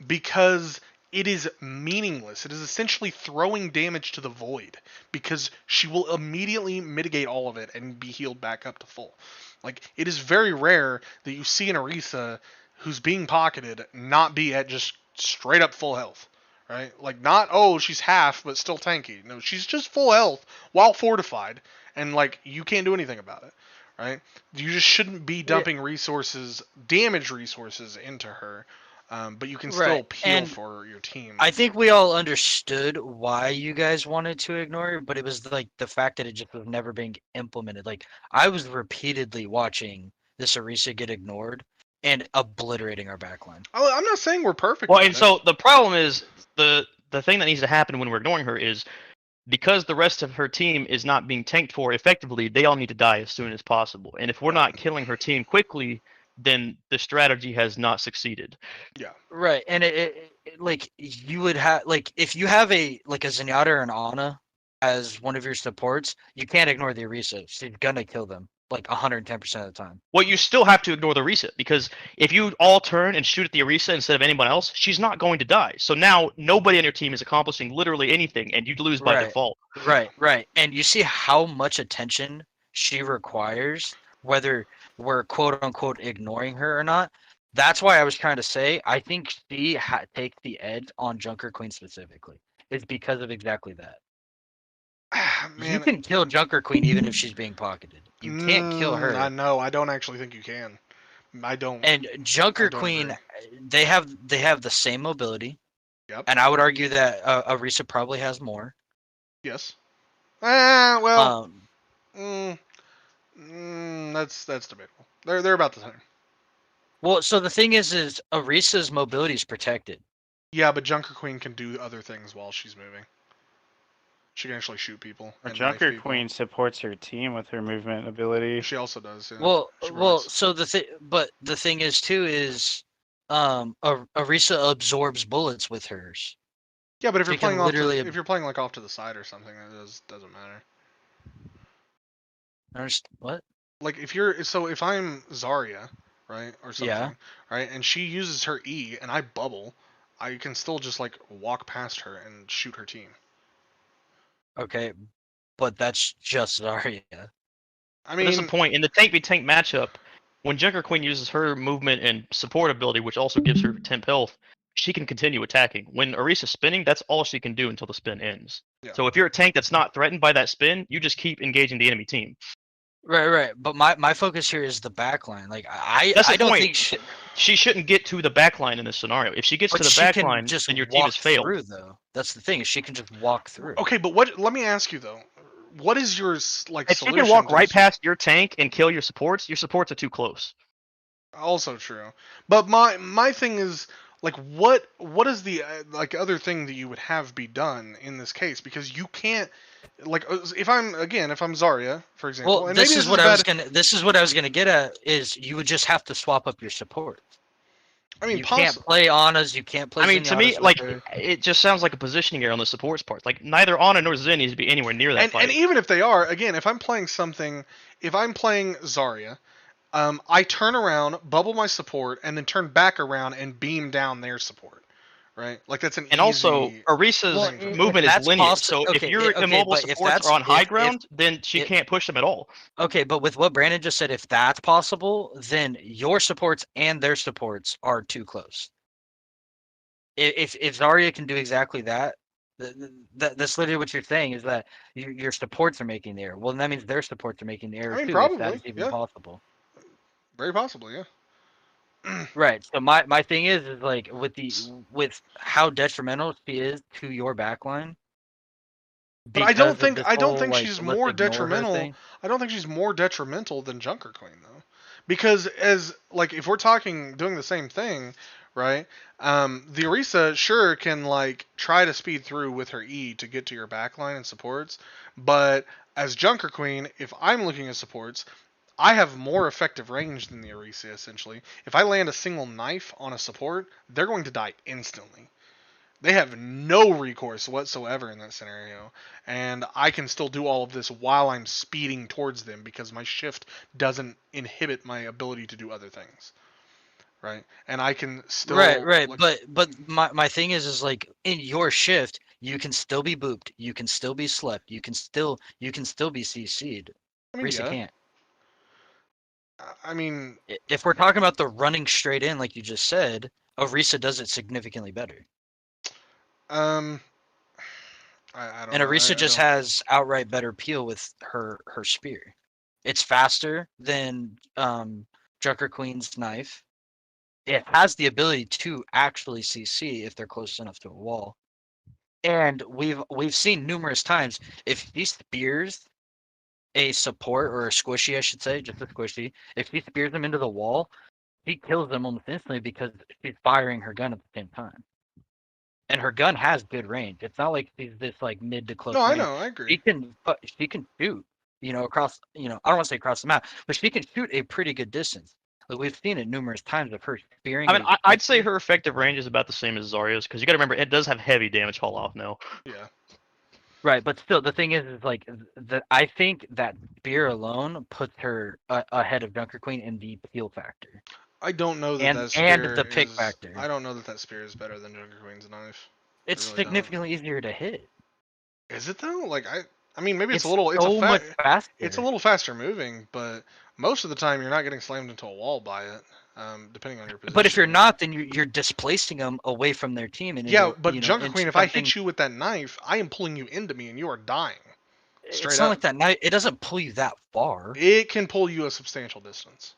because it is meaningless. It is essentially throwing damage to the void, because she will immediately mitigate all of it and be healed back up to full. Like, it is very rare that you see an Orisa who's being pocketed not be at just straight up full health, right? Like, not, oh, she's half but still tanky. No, she's just full health while fortified, and like you can't do anything about it, right? You just shouldn't be dumping resources, damage resources into her. But you can still peel And for your team. I think we all understood why you guys wanted to ignore it, but it was like the fact that it just was never being implemented. Like I was repeatedly watching this Orisa get ignored and obliterating our backline. I'm not saying we're perfect. Well, at and it. so the problem is the thing that needs to happen when we're ignoring her is because the rest of her team is not being tanked for effectively, they all need to die as soon as possible. And if we're not killing her team quickly, then the strategy has not succeeded. Yeah. Right, and like you would have like if you have a Zenyatta or an Ana as one of your supports, you can't ignore the Orisa. She's gonna kill them like 110% of the time. Well, you still have to ignore the reset because if you all turn and shoot at the Orisa instead of anyone else, she's not going to die. So now nobody on your team is accomplishing literally anything, and you lose by Right. default. Right. And you see how much attention she requires, whether we're quote unquote ignoring her or not. That's why I was trying to say I think she takes the edge on Junker Queen specifically. It's because of exactly that. Man, You can kill Junker Queen even if she's being pocketed. You can't kill her. I know. I don't actually think you can. I don't. And Junker I don't Queen, agree. they have the same mobility. Yep. And I would argue that Orisa probably has more. Yes. Well. Um, That's debatable. They're about the same. Well, so the thing is Orisa's mobility is protected. Yeah, but Junker Queen can do other things while she's moving. She can actually shoot people. Or And Junker knife people. Queen supports her team with her movement ability. She also does. Yeah. Well, She provides- so the thing is too is, Orisa absorbs bullets with hers. Yeah, but if she you're can playing off literally if you're playing like off to the side or something, it doesn't matter. What? Like if I'm Zarya right, or something, Yeah. right, and she uses her E, and I bubble, I can still just like walk past her and shoot her team. Okay, but that's just Zarya. I But that's the mean, point. In the tank v tank matchup, when Junker Queen uses her movement and support ability, which also gives her temp health, she can continue attacking. When Orisa's spinning, that's all she can do until the spin ends. Yeah. So if you're a tank that's not threatened by that spin, you just keep engaging the enemy team. Right. But my focus here is the backline. Like That's the I don't point. think She shouldn't get to the backline in this scenario. If she gets but to the she can backline, just then your team walk has failed. through though. That's the thing. Is she can just walk through. okay, but what? Let me ask you though. What is your like If she solution can walk to right this? past your tank and kill your supports are too close. Also true. But my thing is like what is the like other thing that you would have be done in this case, because you can't like if I'm Zarya, for example, Well, and maybe this is a what bad this is what I was gonna get at is you would just have to swap up your support. I mean You can't play Anna's, you can't play I mean, to me, Zenyatta's with like, her. it just sounds like a positioning error on the support's part. Like, neither Ana nor Zen needs to be anywhere near that fight. and even if they are, again, if I'm playing Zarya, I turn around, bubble my support, and then turn back around and beam down their support. Right? Like that's an And easy also, Orisa's Well, thing to do. movement is that's linear. So if okay, your okay, immobile but if supports that's are on high if ground, then she if- can't push them at all. okay, but with what Brandon just said, if that's possible, then your supports and their supports are too close. If Zarya can do exactly that, that's literally what you're saying is that your supports are making the error. Well, that means their supports are making the error I mean, too, if that probably, is even yeah, possible. very possibly, yeah. Right. So my thing is like with how detrimental she is to your backline. But I Because don't of think this whole like she's let's more ignore her detrimental. thing. I don't think she's more detrimental than Junker Queen though, because as like if we're talking doing the same thing, right? The Orisa sure can like try to speed through with her E to get to your backline and supports, but as Junker Queen, if I'm looking at supports, I have more effective range than the Orisa essentially. If I land a single knife on a support, they're going to die instantly. They have no recourse whatsoever in that scenario, and I can still do all of this while I'm speeding towards them because my shift doesn't inhibit my ability to do other things, right? And I can still Right. like, But my thing is like in your shift, you can still be booped, you can still be slept, you can still be CC'd. I mean, Risa yeah, can't. I mean, If we're talking about the running straight in, like you just said, Orisa does it significantly better. um, I don't And know. Orisa I just don't. has outright better peel with her spear. It's faster than Junker Queen's knife. It has the ability to actually CC if they're close enough to a wall. And we've seen numerous times if he spears a support or a squishy, I should say, just a squishy, if he spears them into the wall, he kills them almost instantly because she's firing her gun at the same time. And her gun has good range. It's not like she's this like mid to close No, I range. know. I agree. She can shoot, across, I don't want to say across the map, but she can shoot a pretty good distance. Like we've seen it numerous times of her spearing. I mean, I'd say her effective range is about the same as Zarya's, because you got to remember, it does have heavy damage fall off now. Yeah. Right, but still, the thing is like I think that spear alone puts her ahead of Junker Queen in the peel factor I don't know that and that spear the pick is. factor. I don't know that that spear is better than Junker Queen's knife. It's really don't. significantly easier to hit. Is it though? Like I mean, maybe it's It's a little. It's so a much faster. It's a little faster moving, but most of the time you're not getting slammed into a wall by it, depending on your position. But if you're not, then you're displacing them away from their team. And yeah, into, but Junker into Queen, if I something- hit you with that knife, I am pulling you into me, and you are dying. Straight it's not up. like that. Knife, it doesn't pull you that far. It can pull you a substantial distance.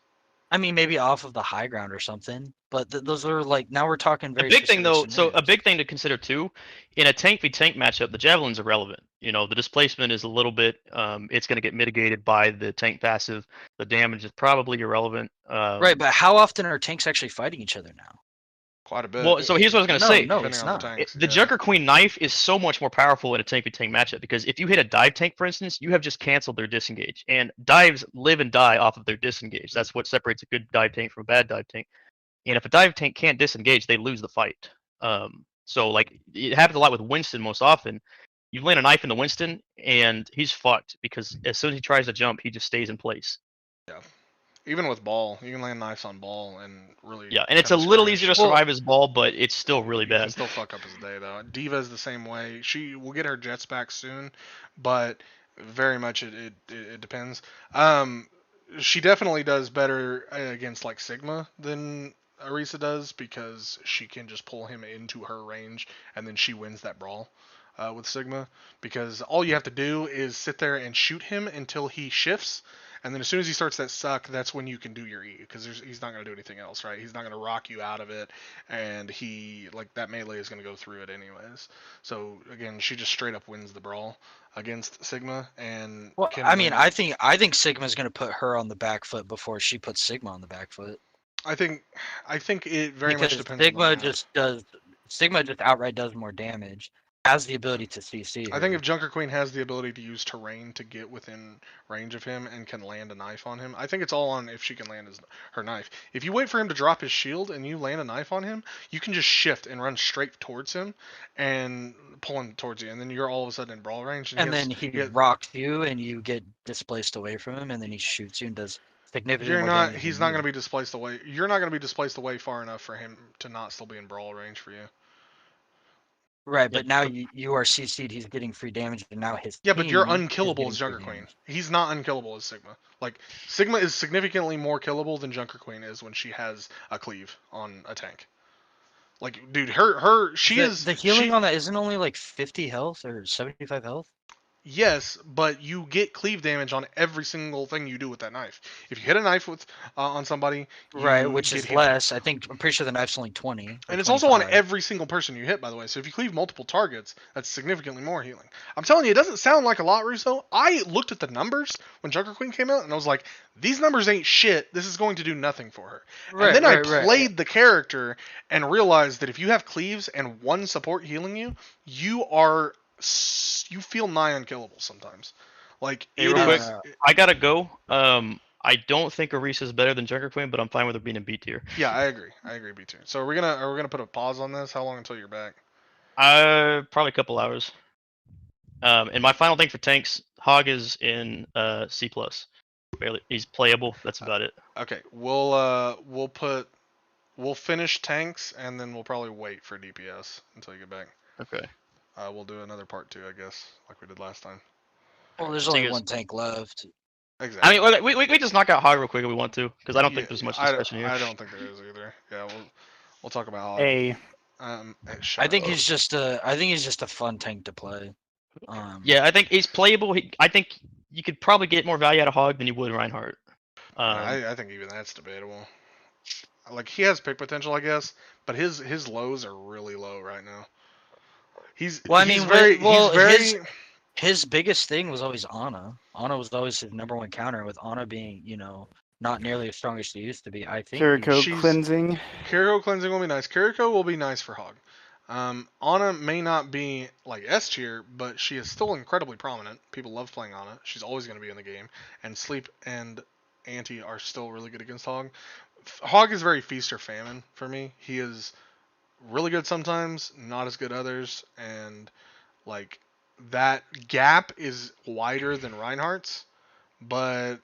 I mean, maybe off of the high ground or something. But those are like now we're talking very A big thing specific though, so a scenarios. big thing to consider too, in a tank v tank matchup, the javelin's irrelevant. The displacement is a little bit, it's going to get mitigated by the tank passive. The damage is probably irrelevant. Right, but how often are tanks actually fighting each other now? Quite a bit. Well, so here's what I was going to say. No, depending it's on the not. tanks. The yeah. Junker Queen knife is so much more powerful in a tank v tank matchup, because if you hit a dive tank, for instance, you have just canceled their disengage, and dives live and die off of their disengage. That's what separates a good dive tank from a bad dive tank. And if a dive tank can't disengage, they lose the fight. So like it happens a lot with Winston most often. You land a knife into Winston, and he's fucked because as soon as he tries to jump, he just stays in place. Even with ball, you can land knives on ball and really. Yeah, and it's a kinda little screw his easier to shit. survive his ball, but it's still really You can bad. still fuck up his day though. Diva's the same way. She will get her jets back soon, but very much it depends. She definitely does better against like Sigma than Arisa does because she can just pull him into her range and then she wins that brawl with Sigma because all you have to do is sit there and shoot him until he shifts. And then as soon as he starts that suck, that's when you can do your E because he's not going to do anything else, right? He's not going to rock you out of it, and he like that melee is going to go through it anyways. So again, she just straight up wins the brawl against Sigma and Well, can I mean, win. I think Sigma's gonna put her on the back foot before she puts Sigma on the back foot. I think it very much Because depends on the map. Sigma just outright does more damage. Has the ability to CC her. I think if Junker Queen has the ability to use terrain to get within range of him and can land a knife on him, I think it's all on if she can land her knife. If you wait for him to drop his shield and you land a knife on him, you can just shift and run straight towards him and pull him towards you, and then you're all of a sudden in brawl range. and then he rocks you, and you get displaced away from him, and then he shoots you and does significantly more damage. He's not going to be displaced away. You're not going to be displaced away far enough for him to not still be in brawl range for you. Right, but now you are CC'd. He's getting free damage, and now his but you're team is unkillable getting as free Junker Queen. damage. He's not unkillable as Sigma. Like Sigma is significantly more killable than Junker Queen is when she has a cleave on a tank. Like, dude, The healing on that isn't only like 50 health or 75 health. Yes, but you get cleave damage on every single thing you do with that knife. If you hit a knife with on somebody, Right, which get is healed. less. I'm pretty sure the knife's only 20. And it's also on every single person you hit, by the way. So if you cleave multiple targets, that's significantly more healing. I'm telling you, it doesn't sound like a lot, Russo. I looked at the numbers when Junker Queen came out, and I was like, these numbers ain't shit. This is going to do nothing for her. Right, and then I right. played the character and realized that if you have cleaves and one support healing you, you feel nigh unkillable sometimes. Like, Hey, it real quick, is. I gotta go. I don't think Arisa is better than Junker Queen, but I'm fine with her being in B tier. Yeah, I agree. B tier. So are we gonna put a pause on this? How long until you're back? Probably a couple hours. And my final thing for tanks, Hog is in C plus. Barely, he's playable. That's about it. Okay, we'll finish tanks and then we'll probably wait for DPS until you get back. Okay. We'll do another part 2, I guess, like we did last time. Well, there's See only you guys. one tank left. Exactly. I mean, we just knock out Hog real quick if we want to, because I don't think there's much discussion here. I don't think there is either. Yeah, we'll talk about Hog. Hey, I think he's just a fun tank to play. Yeah, I think he's playable. I think you could probably get more value out of Hog than you would Reinhardt. I think even that's debatable. Like, he has pick potential, I guess, but his lows are really low right now. His biggest thing was always Ana. Ana was always his number one counter, with Ana being, not nearly as strong as she used to be. I think Kiriko cleansing. Kiriko cleansing will be nice. Kiriko will be nice for Hog. Ana may not be like S tier, but she is still incredibly prominent. People love playing Ana. She's always going to be in the game. And Sleep and Anti are still really good against Hog. Hog is very feast or famine for me. He is really good sometimes, not as good others, and like that gap is wider than Reinhardt's, but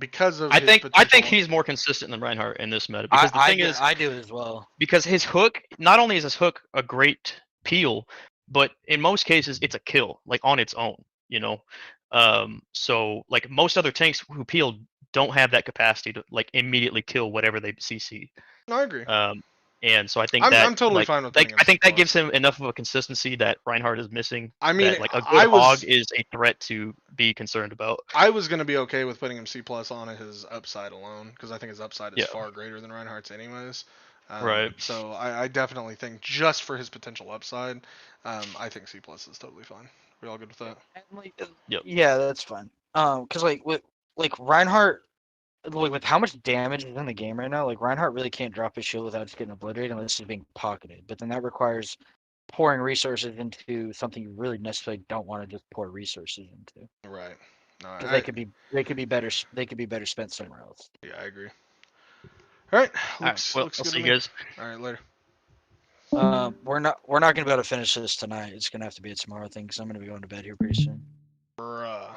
because of I think he's more consistent than Reinhardt in this meta, because the thing is, I do as well. Because his hook, not only is his hook a great peel, but in most cases it's a kill, like on its own, So like most other tanks who peel don't have that capacity to like immediately kill whatever they CC. No, I agree. And so I think I'm totally fine with I think that gives him enough of a consistency that Reinhardt is missing. I mean, that, like a good Hog is a threat to be concerned about. I was gonna be okay with putting him C+ on his upside alone, because I think his upside is far greater than Reinhardt's anyways. Right. So I definitely think just for his potential upside, I think C+ is totally fine. We all good with that? Yep. Yeah, that's fine. Because with Reinhardt, with how much damage is in the game right now, like Reinhardt really can't drop his shield without just getting obliterated unless he's being pocketed. But then that requires pouring resources into something you really necessarily don't want to just pour resources into. Right. No, Because they could be better spent somewhere else. Yeah, I agree. All right. Looks I'll see you guys. All right, later. We're not gonna be able to finish this tonight. It's gonna have to be a tomorrow thing because I'm gonna be going to bed here pretty soon. Bruh.